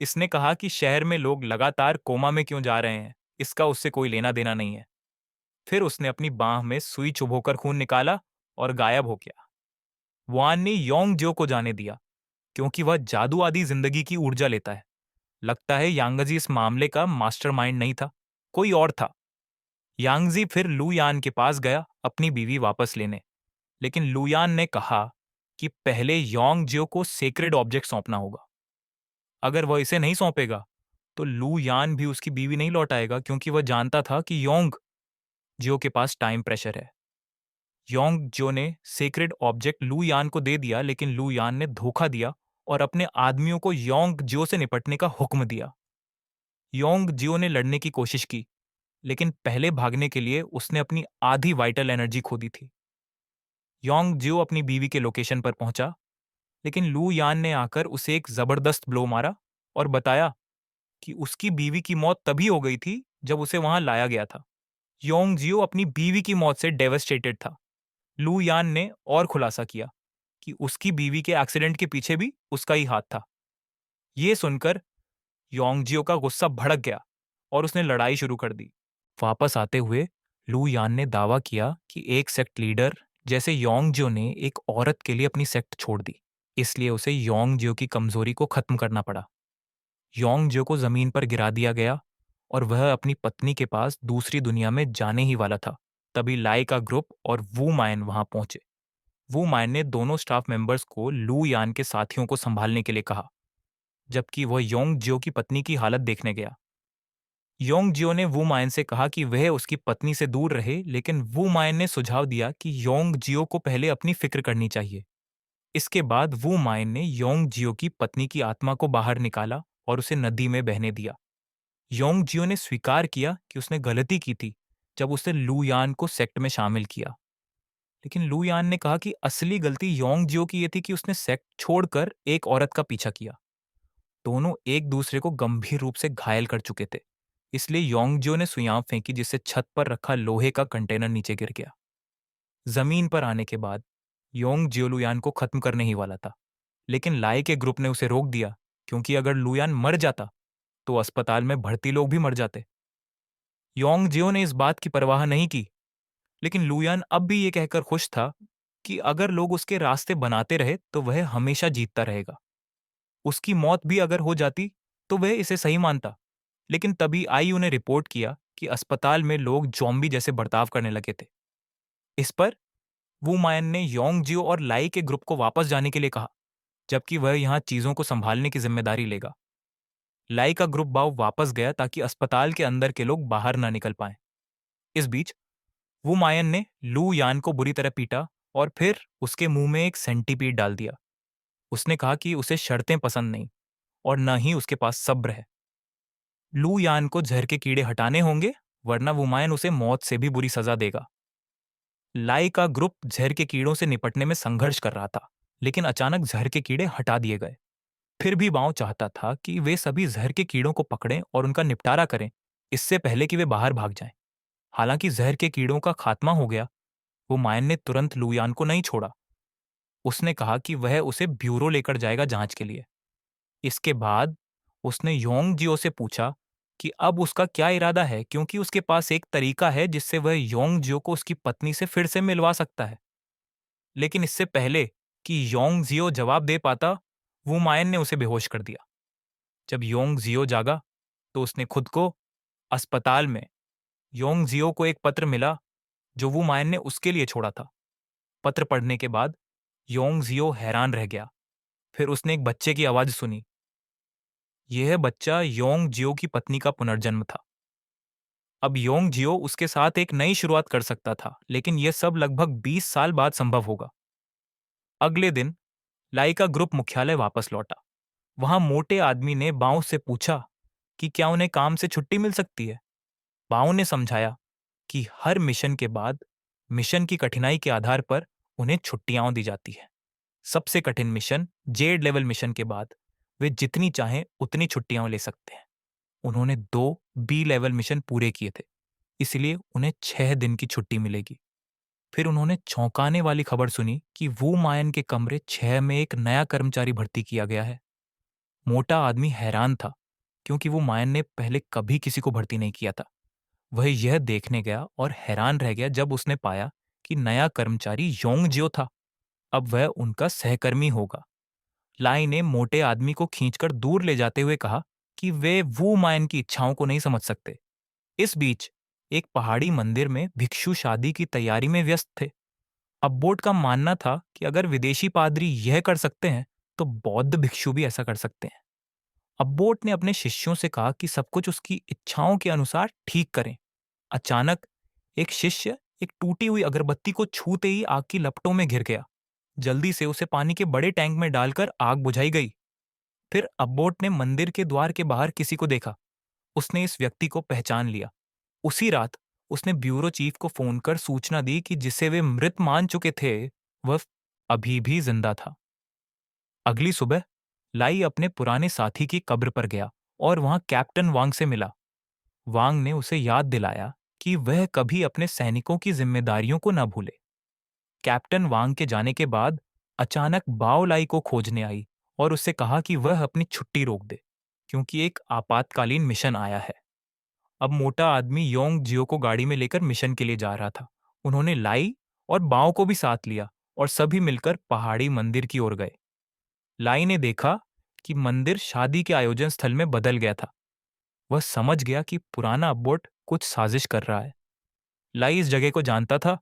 इसने कहा कि शहर में लोग लगातार कोमा में क्यों जा रहे हैं, इसका उससे कोई लेना देना नहीं है। फिर उसने अपनी बांह में सुई चुभोकर खून निकाला और गायब हो गया। वान ने योंग जियो को जाने दिया, क्योंकि वह जादू आदि जिंदगी की ऊर्जा लेता है। लगता है यांगजी इस मामले का मास्टरमाइंड नहीं था, कोई और था। यांगजी फिर लू यान के पास गया अपनी बीवी वापस लेने, लेकिन लू यान ने कहा कि पहले योंग जियो को सेक्रेड ऑब्जेक्ट सौंपना होगा। अगर वह इसे नहीं सौंपेगा तो लू यान भी उसकी बीवी नहीं लौटाएगा, क्योंकि वह जानता था कि योंग जियो के पास टाइम प्रेशर है। योंग जियो ने सेक्रेड ऑब्जेक्ट लू यान को दे दिया, लेकिन लू यान ने धोखा दिया और अपने आदमियों को योंग जियो से निपटने का हुक्म दिया। योंग जियो ने लड़ने की कोशिश की, लेकिन पहले भागने के लिए उसने अपनी आधी वाइटल एनर्जी खो दी थी। योंग जियो अपनी बीवी के लोकेशन पर पहुंचा, लेकिन लू यान ने आकर उसे एक जबरदस्त ब्लो मारा और बताया कि उसकी बीवी की मौत तभी हो गई थी जब उसे वहां लाया गया था। योंग जियो अपनी बीवी की मौत से डेवस्टेटेड था। लू यान ने और खुलासा किया कि उसकी बीवी के एक्सीडेंट के पीछे भी उसका ही हाथ था। ये सुनकर योंग जियो का गुस्सा भड़क गया और उसने लड़ाई शुरू कर दी। वापस आते हुए लू यान ने दावा किया कि एक सेक्ट लीडर जैसे योंग जियो ने एक औरत के लिए अपनी सेक्ट छोड़ दी, इसलिए उसे योंग जियो की कमजोरी को खत्म करना पड़ा। योंग जियो को जमीन पर गिरा दिया गया और वह अपनी पत्नी के पास दूसरी दुनिया में जाने ही वाला था। तभी लाई का ग्रुप और वू मायन वहां पहुंचे। वू मायन ने दोनों स्टाफ मेंबर्स को लू यान के साथियों को संभालने के लिए कहा, जबकि वह योंग जियो की पत्नी की हालत देखने गया। योंग जियो ने वू मायन से कहा कि वह उसकी पत्नी से दूर रहे, लेकिन वू मायन ने सुझाव दिया कि योंग जियो को पहले अपनी फिक्र करनी चाहिए। इसके बाद वू मायन ने योंग जियो की पत्नी की आत्मा को बाहर निकाला और उसे नदी में बहने दिया। योंग जियो ने स्वीकार किया कि उसने गलती की थी जब उसने लू यान को सेक्ट में शामिल किया, लेकिन लू यान ने कहा कि असली गलती योंग जियो की यह थी कि उसने सेक्ट छोड़कर एक औरत का पीछा किया। दोनों एक दूसरे को गंभीर रूप से घायल कर चुके थे, इसलिए योंग जियो ने सुयांप फेंकी, जिससे छत पर रखा लोहे का कंटेनर नीचे गिर गया। जमीन पर आने के बाद योंग जियो लुयान को खत्म करने ही वाला था, लेकिन लाई के ग्रुप ने उसे रोक दिया, क्योंकि अगर लुयान मर जाता तो अस्पताल में भर्ती लोग भी मर जाते। योंग जियो ने इस बात की परवाह नहीं की, लेकिन लुयान अब भी ये कहकर खुश था कि अगर लोग उसके रास्ते बनाते रहे तो वह हमेशा जीतता रहेगा। उसकी मौत भी अगर हो जाती तो वह इसे सही मानता। लेकिन तभी आईयू ने रिपोर्ट किया कि अस्पताल में लोग जॉम्बी जैसे बर्ताव करने लगे थे। इस पर वू मायन ने योंग जियो और लाई के ग्रुप को वापस जाने के लिए कहा, जबकि वह यहां चीजों को संभालने की जिम्मेदारी लेगा। लाई का ग्रुप बाव वापस गया ताकि अस्पताल के अंदर के लोग बाहर ना निकल पाएं। इस बीच वू मायन ने लू यान को बुरी तरह पीटा और फिर उसके मुंह में एक सेंटीपीड डाल दिया। उसने कहा कि उसे शर्तें पसंद नहीं और न ही उसके पास सब्र है। लू यान को जहर के कीड़े हटाने होंगे, वरना वुमायन उसे मौत से भी बुरी सजा देगा। लाई का ग्रुप जहर के कीड़ों से निपटने में संघर्ष कर रहा था, लेकिन अचानक जहर के कीड़े हटा दिए गए। फिर भी बाओ चाहता था कि वे सभी जहर के कीड़ों को पकड़ें और उनका निपटारा करें, इससे पहले कि वे बाहर भाग जाएं। हालांकि जहर के कीड़ों का खात्मा हो गया, वो मायन ने तुरंत लुयान को नहीं छोड़ा उसने कहा कि वह उसे ब्यूरो लेकर जाएगा जांच के लिए। इसके बाद उसने योंग जियो से पूछा कि अब उसका क्या इरादा है, क्योंकि उसके पास एक तरीका है जिससे वह योंग जियो को उसकी पत्नी से फिर से मिलवा सकता है। लेकिन इससे पहले कि योंग जियो जवाब दे पाता, वू मायन ने उसे बेहोश कर दिया। जब योंग जियो जागा तो उसने खुद को अस्पताल में योंग जियो को एक पत्र मिला जो वू मायन ने उसके लिए छोड़ा था। पत्र पढ़ने के बाद योंग जियो हैरान रह गया। फिर उसने एक बच्चे की आवाज सुनी। यह बच्चा योंग जियो की पत्नी का पुनर्जन्म था। अब योंग जियो उसके साथ एक नई शुरुआत कर सकता था, लेकिन यह सब लगभग 20 साल बाद संभव होगा। अगले दिन लाई का ग्रुप मुख्यालय वापस लौटा। वहां मोटे आदमी ने बाओ से पूछा कि क्या उन्हें काम से छुट्टी मिल सकती है। बाओ ने समझाया कि हर मिशन के बाद मिशन की कठिनाई के आधार पर उन्हें छुट्टियां दी जाती है। सबसे कठिन मिशन जेड लेवल मिशन के बाद वे जितनी चाहें उतनी छुट्टियां ले सकते हैं। उन्होंने 2 बी लेवल मिशन पूरे किए थे, इसलिए उन्हें 6 दिन की छुट्टी मिलेगी। फिर उन्होंने चौंकाने वाली खबर सुनी कि वू मायन के कमरे 6 में एक नया कर्मचारी भर्ती किया गया है। मोटा आदमी हैरान था, क्योंकि वो मायन ने पहले कभी किसी को भर्ती नहीं किया था। वह यह देखने गया और हैरान रह गया जब उसने पाया कि नया कर्मचारी योंग जियो था। अब वह उनका सहकर्मी होगा। लाई ने मोटे आदमी को खींचकर दूर ले जाते हुए कहा कि वे वू मायन की इच्छाओं को नहीं समझ सकते। इस बीच एक पहाड़ी मंदिर में भिक्षु शादी की तैयारी में व्यस्त थे। अब्बोट का मानना था कि अगर विदेशी पादरी यह कर सकते हैं तो बौद्ध भिक्षु भी ऐसा कर सकते हैं। अब्बोट ने अपने शिष्यों से कहा कि सब कुछ उसकी इच्छाओं के अनुसार ठीक करें। अचानक एक शिष्य एक टूटी हुई अगरबत्ती को छूते ही आग की लपटों में घिर गया। जल्दी से उसे पानी के बड़े टैंक में डालकर आग बुझाई गई। फिर अब्बोट ने मंदिर के द्वार के बाहर किसी को देखा। उसने इस व्यक्ति को पहचान लिया। उसी रात उसने ब्यूरो चीफ को फोन कर सूचना दी कि जिसे वे मृत मान चुके थे वह अभी भी जिंदा था। अगली सुबह लाई अपने पुराने साथी की कब्र पर गया और वहां कैप्टन वांग से मिला। वांग ने उसे याद दिलाया कि वह कभी अपने सैनिकों की जिम्मेदारियों को न भूले। कैप्टन वांग के जाने के बाद अचानक बाओ लाई को खोजने आई और उससे कहा कि वह अपनी छुट्टी रोक दे, क्योंकि एक आपातकालीन मिशन आया है। अब मोटा आदमी योंग जियो को गाड़ी में लेकर मिशन के लिए जा रहा था। उन्होंने लाई और बाओ को भी साथ लिया और सभी मिलकर पहाड़ी मंदिर की ओर गए। लाई ने देखा कि मंदिर शादी के आयोजन स्थल में बदल गया था। वह समझ गया कि पुराना अब्बोट कुछ साजिश कर रहा है। लाई इस जगह को जानता था,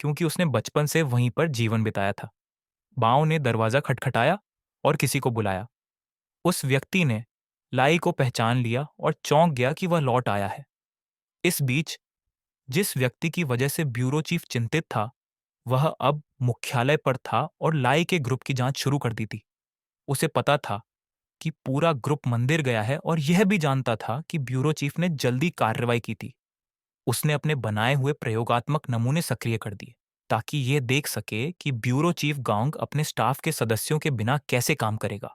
क्योंकि उसने बचपन से वहीं पर जीवन बिताया था। बाओ ने दरवाजा खटखटाया और किसी को बुलाया। उस व्यक्ति ने लाई को पहचान लिया और चौंक गया कि वह लौट आया है। इस बीच जिस व्यक्ति की वजह से ब्यूरो चीफ चिंतित था, वह अब मुख्यालय पर था और लाई के ग्रुप की जांच शुरू कर दी थी। उसे पता था कि पूरा ग्रुप मंदिर गया है और यह भी जानता था कि ब्यूरो चीफ ने जल्दी कार्रवाई की थी। उसने अपने बनाए हुए प्रयोगात्मक नमूने सक्रिय कर दिए, ताकि यह देख सके कि ब्यूरो चीफ गांग अपने स्टाफ के सदस्यों के बिना कैसे काम करेगा।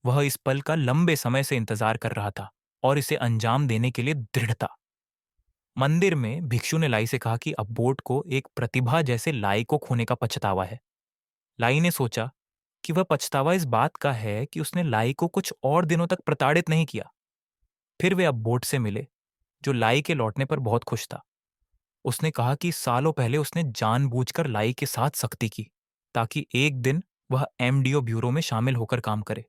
वह इस पल का लंबे समय से इंतजार कर रहा था और इसे अंजाम देने के लिए दृढ़ था। मंदिर में भिक्षु ने लाई से कहा कि अब्बोट को एक प्रतिभा जैसे लाई को खोने का पछतावा है। लाई ने सोचा कि वह पछतावा इस बात का है कि उसने लाई को कुछ और दिनों तक प्रताड़ित नहीं किया। फिर वे अब्बोट से मिले, जो लाई के लौटने पर बहुत खुश था। उसने कहा कि सालों पहले उसने जानबूझकर लाई के साथ सख्ती की, ताकि एक दिन वह एमडीओ ब्यूरो में शामिल होकर काम करे।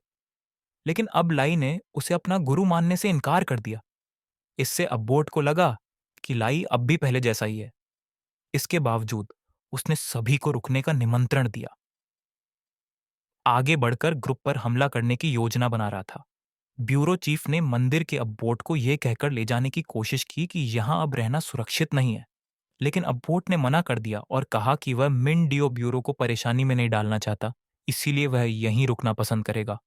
लेकिन अब लाई ने उसे अपना गुरु मानने से इनकार कर दिया। इससे अब्बोट को लगा कि लाई अब भी पहले जैसा ही है। इसके बावजूद उसने सभी को रुकने का निमंत्रण दिया। आगे बढ़कर ग्रुप पर हमला करने की योजना बना रहा था। ब्यूरो चीफ ने मंदिर के अब्बोट को यह कहकर ले जाने की कोशिश की कि यहां अब रहना सुरक्षित नहीं है, लेकिन अब्बोट ने मना कर दिया और कहा कि वह मिन डियो ब्यूरो को परेशानी में नहीं डालना चाहता, इसीलिए वह यहीं रुकना पसंद करेगा।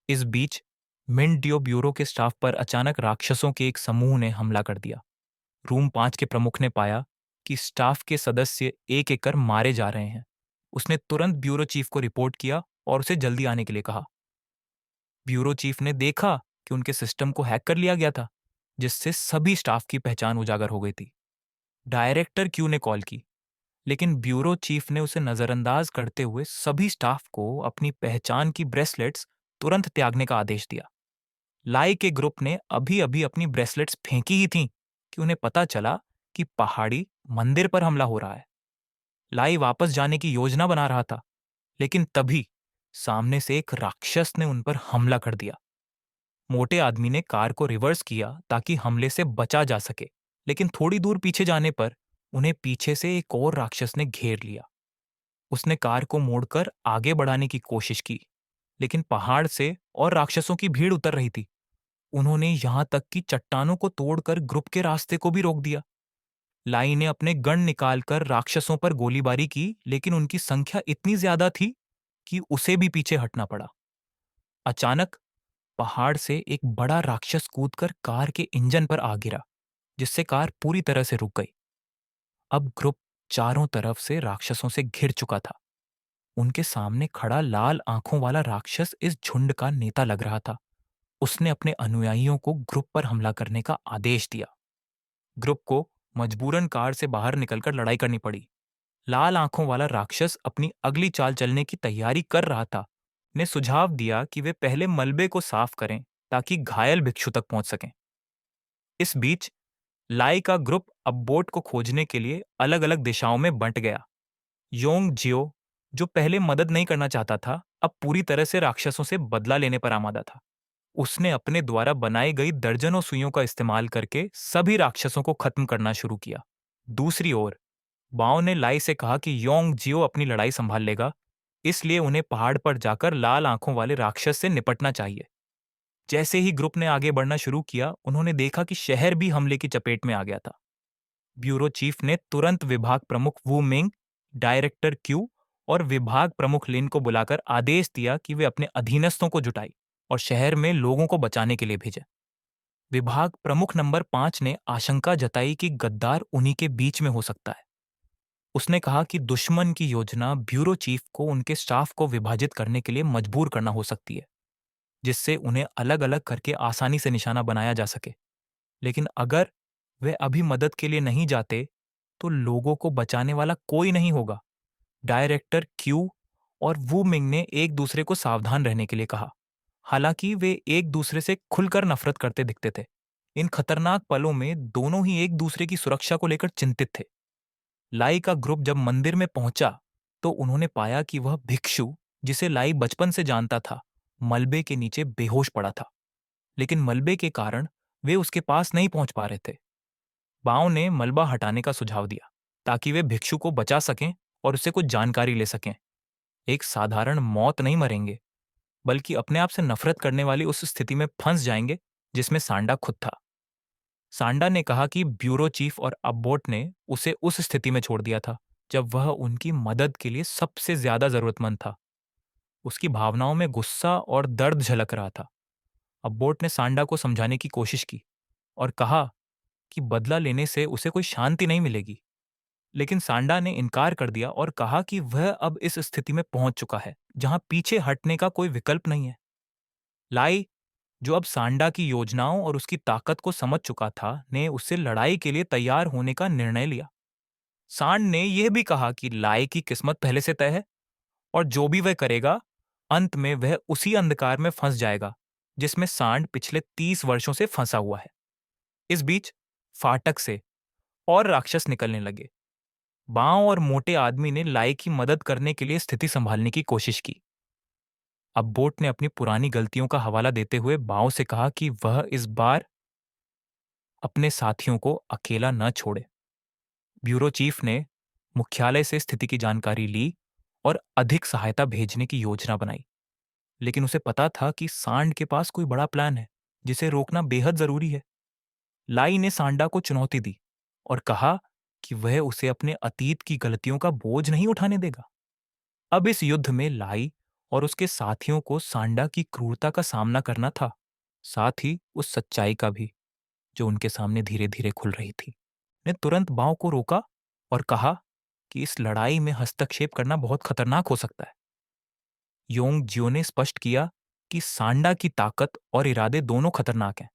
इस बीच मिन डियो ब्यूरो के स्टाफ पर अचानक राक्षसों के एक समूह ने हमला कर दिया। रूम 5 के प्रमुख ने पाया कि स्टाफ के सदस्य एक एक कर मारे जा रहे हैं। उसने तुरंत ब्यूरो चीफ को रिपोर्ट किया और उसे जल्दी आने के लिए कहा। ब्यूरो चीफ ने देखा कि उनके सिस्टम को हैक कर लिया गया था, जिससे सभी स्टाफ की पहचान उजागर हो गई थी। डायरेक्टर क्यू ने कॉल की। लेकिन ब्यूरो चीफ ने उसे नजरअंदाज करते हुए सभी स्टाफ को अपनी पहचान की ब्रेसलेट्स तुरंत त्यागने का आदेश दिया। लाई के ग्रुप ने अभी अभी अपनी ब्रेसलेट्स फेंकी ही थीं कि उन्हें पता चला कि पहाड़ी मंदिर पर हमला हो रहा है। लाई वापस जाने की योजना बना रहा था, लेकिन तभी सामने से एक राक्षस ने उन पर हमला कर दिया। मोटे आदमी ने कार को रिवर्स किया ताकि हमले से बचा जा सके, लेकिन थोड़ी दूर पीछे जाने पर उन्हें पीछे से एक और राक्षस ने घेर लिया। उसने कार को मोड़कर आगे बढ़ाने की कोशिश की, लेकिन पहाड़ से और राक्षसों की भीड़ उतर रही थी। उन्होंने यहां तक कि चट्टानों को तोड़कर ग्रुप के रास्ते को भी रोक दिया। लाई ने अपने गन निकालकर राक्षसों पर गोलीबारी की, लेकिन उनकी संख्या इतनी ज्यादा थी कि उसे भी पीछे हटना पड़ा। अचानक पहाड़ से एक बड़ा राक्षस कूदकर कार के इंजन पर आ गिरा, जिससे कार पूरी तरह से रुक गई। अब ग्रुप चारों तरफ से राक्षसों से घिर चुका था। उनके सामने खड़ा लाल आंखों वाला राक्षस इस झुंड का नेता लग रहा था। उसने अपने अनुयायियों को ग्रुप पर हमला करने का आदेश दिया। ग्रुप को मजबूरन कार से बाहर निकलकर लड़ाई करनी पड़ी। लाल आंखों वाला राक्षस अपनी अगली चाल चलने की तैयारी कर रहा था। ने सुझाव दिया कि वे पहले मलबे को साफ करें ताकि घायल भिक्षु तक पहुंच सकें। इस बीच लाई का ग्रुप अब बोट को खोजने के लिए अलग अलग दिशाओं में बंट गया। योंग जियो, जो पहले मदद नहीं करना चाहता था, अब पूरी तरह से राक्षसों से बदला लेने पर आमादा था। उसने अपने द्वारा बनाई गई दर्जनों सुइयों का इस्तेमाल करके सभी राक्षसों को खत्म करना शुरू किया। दूसरी ओर बाओ ने लाई से कहा कि योंग जियो अपनी लड़ाई संभाल लेगा, इसलिए उन्हें पहाड़ पर जाकर लाल आंखों वाले राक्षस से निपटना चाहिए। जैसे ही ग्रुप ने आगे बढ़ना शुरू किया, उन्होंने देखा कि शहर भी हमले की चपेट में आ गया था। ब्यूरो चीफ ने तुरंत विभाग प्रमुख वू मिंग, डायरेक्टर क्यू और विभाग प्रमुख लिन को बुलाकर आदेश दिया कि वे अपने अधीनस्थों को जुटाई और शहर में लोगों को बचाने के लिए भेजें। विभाग प्रमुख नंबर 5 ने आशंका जताई कि गद्दार उन्हीं के बीच में हो सकता है। उसने कहा कि दुश्मन की योजना ब्यूरो चीफ को उनके स्टाफ को विभाजित करने के लिए मजबूर करना हो सकती है, जिससे उन्हें अलग अलग करके आसानी से निशाना बनाया जा सके। लेकिन अगर वे अभी मदद के लिए नहीं जाते तो लोगों को बचाने वाला कोई नहीं होगा। डायरेक्टर क्यू और वू मिंग ने एक दूसरे को सावधान रहने के लिए कहा। हालांकि वे एक दूसरे से खुलकर नफरत करते दिखते थे, इन खतरनाक पलों में दोनों ही एक दूसरे की सुरक्षा को लेकर चिंतित थे। लाई का ग्रुप जब मंदिर में पहुंचा तो उन्होंने पाया कि वह भिक्षु, जिसे लाई बचपन से जानता था, मलबे के नीचे बेहोश पड़ा था। लेकिन मलबे के कारण वे उसके पास नहीं पहुंच पा रहे थे। बाओ ने मलबा हटाने का सुझाव दिया ताकि वे भिक्षु को बचा सकें और उससे कुछ जानकारी ले सकें। एक साधारण मौत नहीं मरेंगे, बल्कि अपने आप से नफरत करने वाली उस स्थिति में फंस जाएंगे जिसमें सांडा खुद था। सांडा ने कहा कि ब्यूरो चीफ और अब्बोट ने उसे उस स्थिति में छोड़ दिया था जब वह उनकी मदद के लिए सबसे ज्यादा जरूरतमंद था। उसकी भावनाओं में गुस्सा और दर्द झलक रहा था। अब्बोट ने सांडा को समझाने की कोशिश की और कहा कि बदला लेने से उसे कोई शांति नहीं मिलेगी। लेकिन सांडा ने इनकार कर दिया और कहा कि वह अब इस स्थिति में पहुंच चुका है जहां पीछे हटने का कोई विकल्प नहीं है। लाई, जो अब सांडा की योजनाओं और उसकी ताकत को समझ चुका था, ने उससे लड़ाई के लिए तैयार होने का निर्णय लिया। सांड ने यह भी कहा कि लाई की किस्मत पहले से तय है और जो भी वह करेगा, अंत में वह उसी अंधकार में फंस जाएगा जिसमें सांड पिछले 30 वर्षों से फंसा हुआ है। इस बीच फाटक से और राक्षस निकलने लगे। बांव और मोटे आदमी ने लाई की मदद करने के लिए स्थिति संभालने की कोशिश की। अब बोट ने अपनी पुरानी गलतियों का हवाला देते हुए बांव से कहा कि वह इस बार अपने साथियों को अकेला न छोड़े। ब्यूरो चीफ ने मुख्यालय से स्थिति की जानकारी ली और अधिक सहायता भेजने की योजना बनाई। लेकिन उसे पता था कि सांड के पास कोई बड़ा प्लान है जिसे रोकना बेहद जरूरी है। लाई ने सांडा को चुनौती दी और कहा कि वह उसे अपने अतीत की गलतियों का बोझ नहीं उठाने देगा। अब इस युद्ध में लाई और उसके साथियों को सांडा की क्रूरता का सामना करना था, साथ ही उस सच्चाई का भी जो उनके सामने धीरे धीरे खुल रही थी। ने तुरंत बाव को रोका और कहा कि इस लड़ाई में हस्तक्षेप करना बहुत खतरनाक हो सकता है। योंग जियो ने स्पष्ट किया कि सांडा की ताकत और इरादे दोनों खतरनाक हैं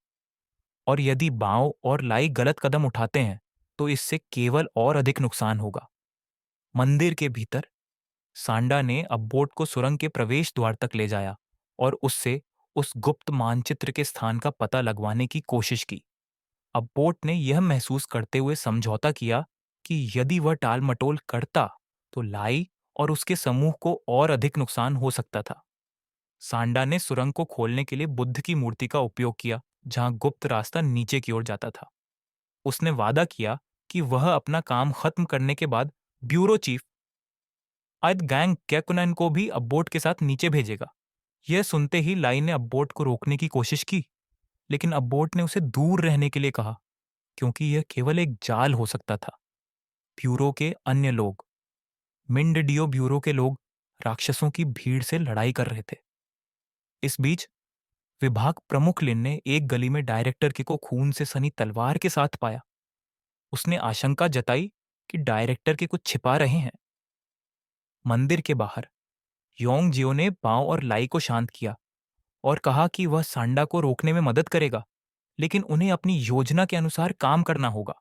और यदि बाओ और लाई गलत कदम उठाते हैं तो इससे केवल और अधिक नुकसान होगा। मंदिर के भीतर सांडा ने अब्बोट को सुरंग के प्रवेश द्वार तक ले जाया और उससे उस गुप्त मानचित्र के स्थान का पता लगवाने की कोशिश की। अब्बोट ने यह महसूस करते हुए समझौता किया कि यदि वह टाल-मटोल करता तो लाई और उसके समूह को और अधिक नुकसान हो सकता था। सांडा ने सुरंग को खोलने के लिए बुद्ध की मूर्ति का उपयोग किया, जहां गुप्त रास्ता नीचे की ओर जाता था। उसने वादा किया कि वह अपना काम खत्म करने के बाद ब्यूरो चीफ गैंग कैकुनन को भी अब्बोट के साथ नीचे भेजेगा। यह सुनते ही लाई ने अब्बोट को रोकने की कोशिश की, लेकिन अब्बोट ने उसे दूर रहने के लिए कहा, क्योंकि यह केवल एक जाल हो सकता था। ब्यूरो के अन्य लोग, मिंडडियो ब्यूरो के लोग, राक्षसों की भीड़ से लड़ाई कर रहे थे। इस बीच विभाग प्रमुख लिन ने एक गली में डायरेक्टर के को खून से सनी तलवार के साथ पाया। उसने आशंका जताई कि डायरेक्टर के कुछ छिपा रहे हैं। मंदिर के बाहर योंग जियो ने पांव और लाई को शांत किया और कहा कि वह सांडा को रोकने में मदद करेगा, लेकिन उन्हें अपनी योजना के अनुसार काम करना होगा।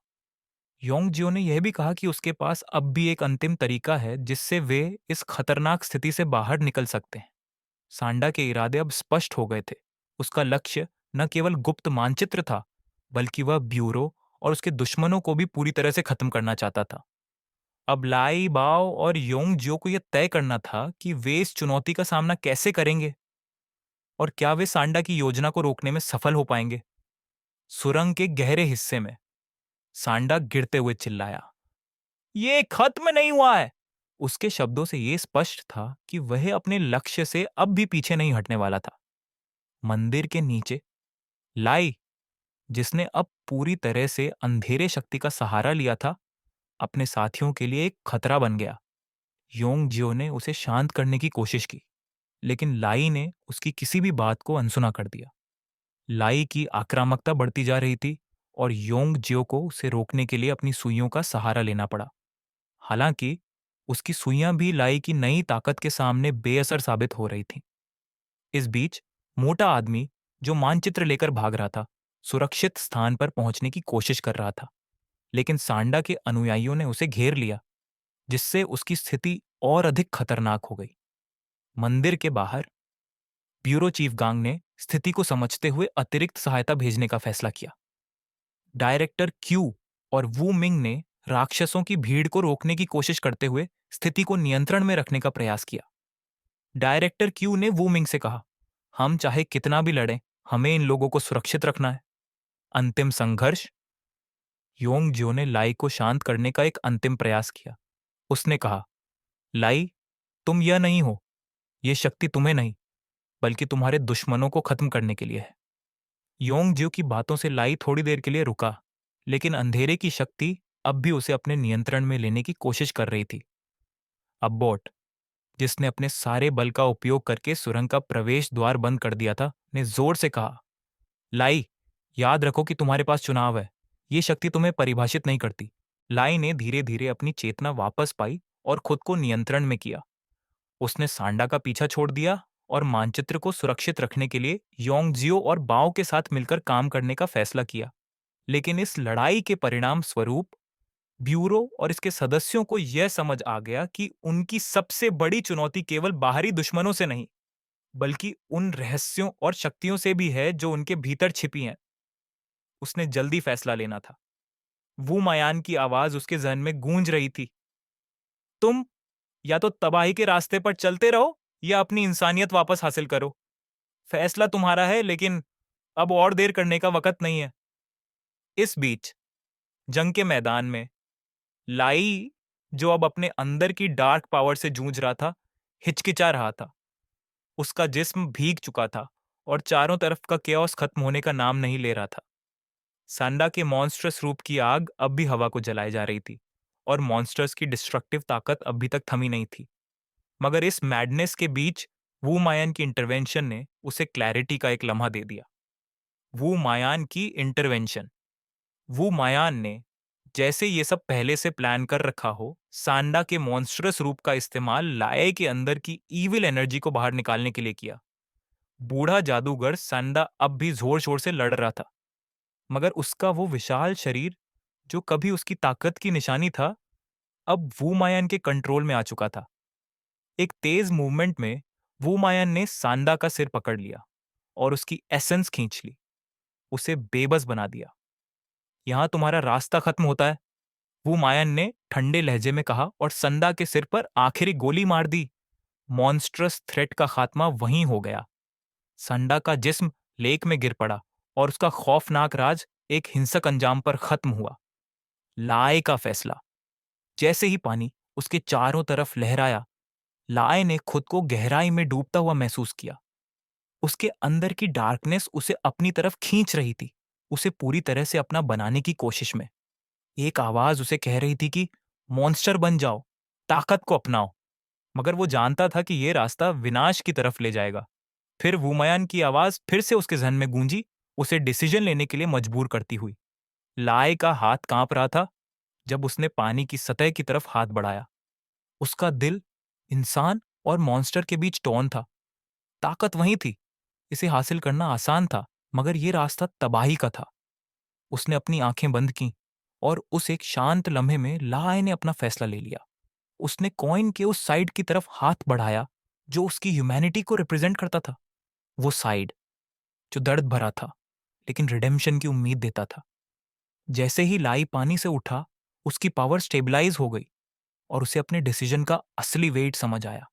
योंग जियो ने यह भी कहा कि उसके पास अब भी एक अंतिम तरीका है जिससे वे इस खतरनाक स्थिति से बाहर निकल सकते हैं। सांडा के इरादे अब स्पष्ट हो गए थे। उसका लक्ष्य न केवल गुप्त मानचित्र था, बल्कि वह ब्यूरो और उसके दुश्मनों को भी पूरी तरह से खत्म करना चाहता था। अब लाई बाओ और योंग जियो को यह तय करना था कि वे इस चुनौती का सामना कैसे करेंगे और क्या वे सांडा की योजना को रोकने में सफल हो पाएंगे। सुरंग के गहरे हिस्से में सांडा गिरते हुए चिल्लाया, ये खत्म नहीं हुआ है। उसके शब्दों से यह स्पष्ट था कि वह अपने लक्ष्य से अब भी पीछे नहीं हटने वाला था। मंदिर के नीचे लाई, जिसने अब पूरी तरह से अंधेरे शक्ति का सहारा लिया था, अपने साथियों के लिए एक खतरा बन गया। योंग जियो ने उसे शांत करने की कोशिश की, लेकिन लाई ने उसकी किसी भी बात को अनसुना कर दिया। लाई की आक्रामकता बढ़ती जा रही थी और योंग जियो को उसे रोकने के लिए अपनी सुइयों का सहारा लेना पड़ा। हालांकि उसकी सुइयां भी लाई की नई ताकत के सामने बेअसर साबित हो रही थीं। इस बीच मोटा आदमी, जो मानचित्र लेकर भाग रहा था, सुरक्षित स्थान पर पहुंचने की कोशिश कर रहा था, लेकिन सांडा के अनुयायियों ने उसे घेर लिया, जिससे उसकी स्थिति और अधिक खतरनाक हो गई। मंदिर के बाहर ब्यूरो चीफ गांग ने स्थिति को समझते हुए अतिरिक्त सहायता भेजने का फैसला किया। डायरेक्टर क्यू और वू मिंग ने राक्षसों की भीड़ को रोकने की कोशिश करते हुए स्थिति को नियंत्रण में रखने का प्रयास किया। डायरेक्टर क्यू ने वू मिंग से कहा, हम चाहे कितना भी लड़ें, हमें इन लोगों को सुरक्षित रखना है। अंतिम संघर्ष। योंग जियो ने लाई को शांत करने का एक अंतिम प्रयास किया। उसने कहा, लाई, तुम यह नहीं हो। यह शक्ति तुम्हें नहीं, बल्कि तुम्हारे दुश्मनों को खत्म करने के लिए है। योंग जियो की बातों से लाई थोड़ी देर के लिए रुका, लेकिन अंधेरे की शक्ति अब भी उसे अपने नियंत्रण में लेने की कोशिश कर रही थी। अब्बोट, जिसने अपने सारे बल का उपयोग करके सुरंग का प्रवेश द्वार बंद कर दिया था, ने जोर से कहा, लाई, याद रखो कि तुम्हारे पास चुनाव है। ये शक्ति तुम्हें परिभाषित नहीं करती। लाई ने धीरे धीरे अपनी चेतना वापस पाई और खुद को नियंत्रण में किया। उसने सांडा का पीछा छोड़ दिया और मानचित्र को सुरक्षित रखने के लिए योंगजियो और बाओ के साथ मिलकर काम करने का फैसला किया। लेकिन इस लड़ाई के परिणाम स्वरूप ब्यूरो और इसके सदस्यों को यह समझ आ गया कि उनकी सबसे बड़ी चुनौती केवल बाहरी दुश्मनों से नहीं, बल्कि उन रहस्यों और शक्तियों से भी है जो उनके भीतर छिपी हैं। उसने जल्दी फैसला लेना था। वो मायान की आवाज उसके जहन में गूंज रही थी, तुम या तो तबाही के रास्ते पर चलते रहो या अपनी इंसानियत वापस हासिल करो। फैसला तुम्हारा है, लेकिन अब और देर करने का वक्त नहीं है। इस बीच जंग के मैदान में लाई, जो अब अपने अंदर की डार्क पावर से जूझ रहा था, हिचकिचा रहा था। उसका जिस्म भीग चुका था और चारों तरफ का केओस खत्म होने का नाम नहीं ले रहा था। सांडा के मॉन्स्ट्रस रूप की आग अब भी हवा को जलाए जा रही थी और मॉन्स्टर्स की डिस्ट्रक्टिव ताकत अभी तक थमी नहीं थी। मगर इस मैडनेस के बीच वू मायान की इंटरवेंशन ने उसे क्लैरिटी का एक लम्हा दे दिया। वू मायान की इंटरवेंशन। वू मायान ने, जैसे ये सब पहले से प्लान कर रखा हो, सांडा के मॉन्स्ट्रस रूप का इस्तेमाल लाए के अंदर की ईविल एनर्जी को बाहर निकालने के लिए किया। बूढ़ा जादूगर सांडा अब भी जोर शोर से लड़ रहा था, मगर उसका वो विशाल शरीर, जो कभी उसकी ताकत की निशानी था, अब वू मायन के कंट्रोल में आ चुका था। एक तेज मूवमेंट में वू मायन ने सांडा का सिर पकड़ लिया और उसकी एसेंस खींच ली, उसे बेबस बना दिया। यहां तुम्हारा रास्ता खत्म होता है, वू मायन ने ठंडे लहजे में कहा और संडा के सिर पर आखिरी गोली मार दी। मॉन्स्ट्रस थ्रेट का खात्मा वहीं हो गया। संडा का जिस्म लेक में गिर पड़ा और उसका खौफनाक राज एक हिंसक अंजाम पर खत्म हुआ। लाए का फैसला। जैसे ही पानी उसके चारों तरफ लहराया, लाए ने खुद को गहराई में डूबता हुआ महसूस किया। उसके अंदर की डार्कनेस उसे अपनी तरफ खींच रही थी, उसे पूरी तरह से अपना बनाने की कोशिश में। एक आवाज उसे कह रही थी कि मॉन्स्टर बन जाओ, ताकत को अपनाओ। मगर वो जानता था कि यह रास्ता विनाश की तरफ ले जाएगा। फिर वूमयान की आवाज फिर से उसके जहन में गूंजी, उसे डिसीजन लेने के लिए मजबूर करती हुई। लाए का हाथ कांप रहा था जब उसने पानी की सतह की तरफ हाथ बढ़ाया। उसका दिल इंसान और मॉन्स्टर के बीच टॉन था। ताकत वहीं थी, इसे हासिल करना आसान था, मगर यह रास्ता तबाही का था। उसने अपनी आंखें बंद की और उस एक शांत लम्हे में लाए ने अपना फैसला ले लिया। उसने कॉइन के उस साइड की तरफ हाथ बढ़ाया जो उसकी ह्यूमैनिटी को रिप्रेजेंट करता था। वो साइड जो दर्द भरा था लेकिन रिडेम्पशन की उम्मीद देता था। जैसे ही लाई पानी से उठा, उसकी पावर स्टेबलाइज हो गई और उसे अपने डिसीजन का असली वेट समझ आया।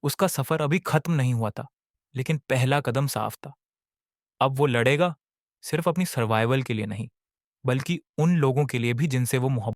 उसका सफर अभी खत्म नहीं हुआ था, लेकिन पहला कदम साफ था। अब वो लड़ेगा, सिर्फ अपनी सर्वाइवल के लिए नहीं, बल्कि उन लोगों के लिए भी जिनसे वो मोहब्बत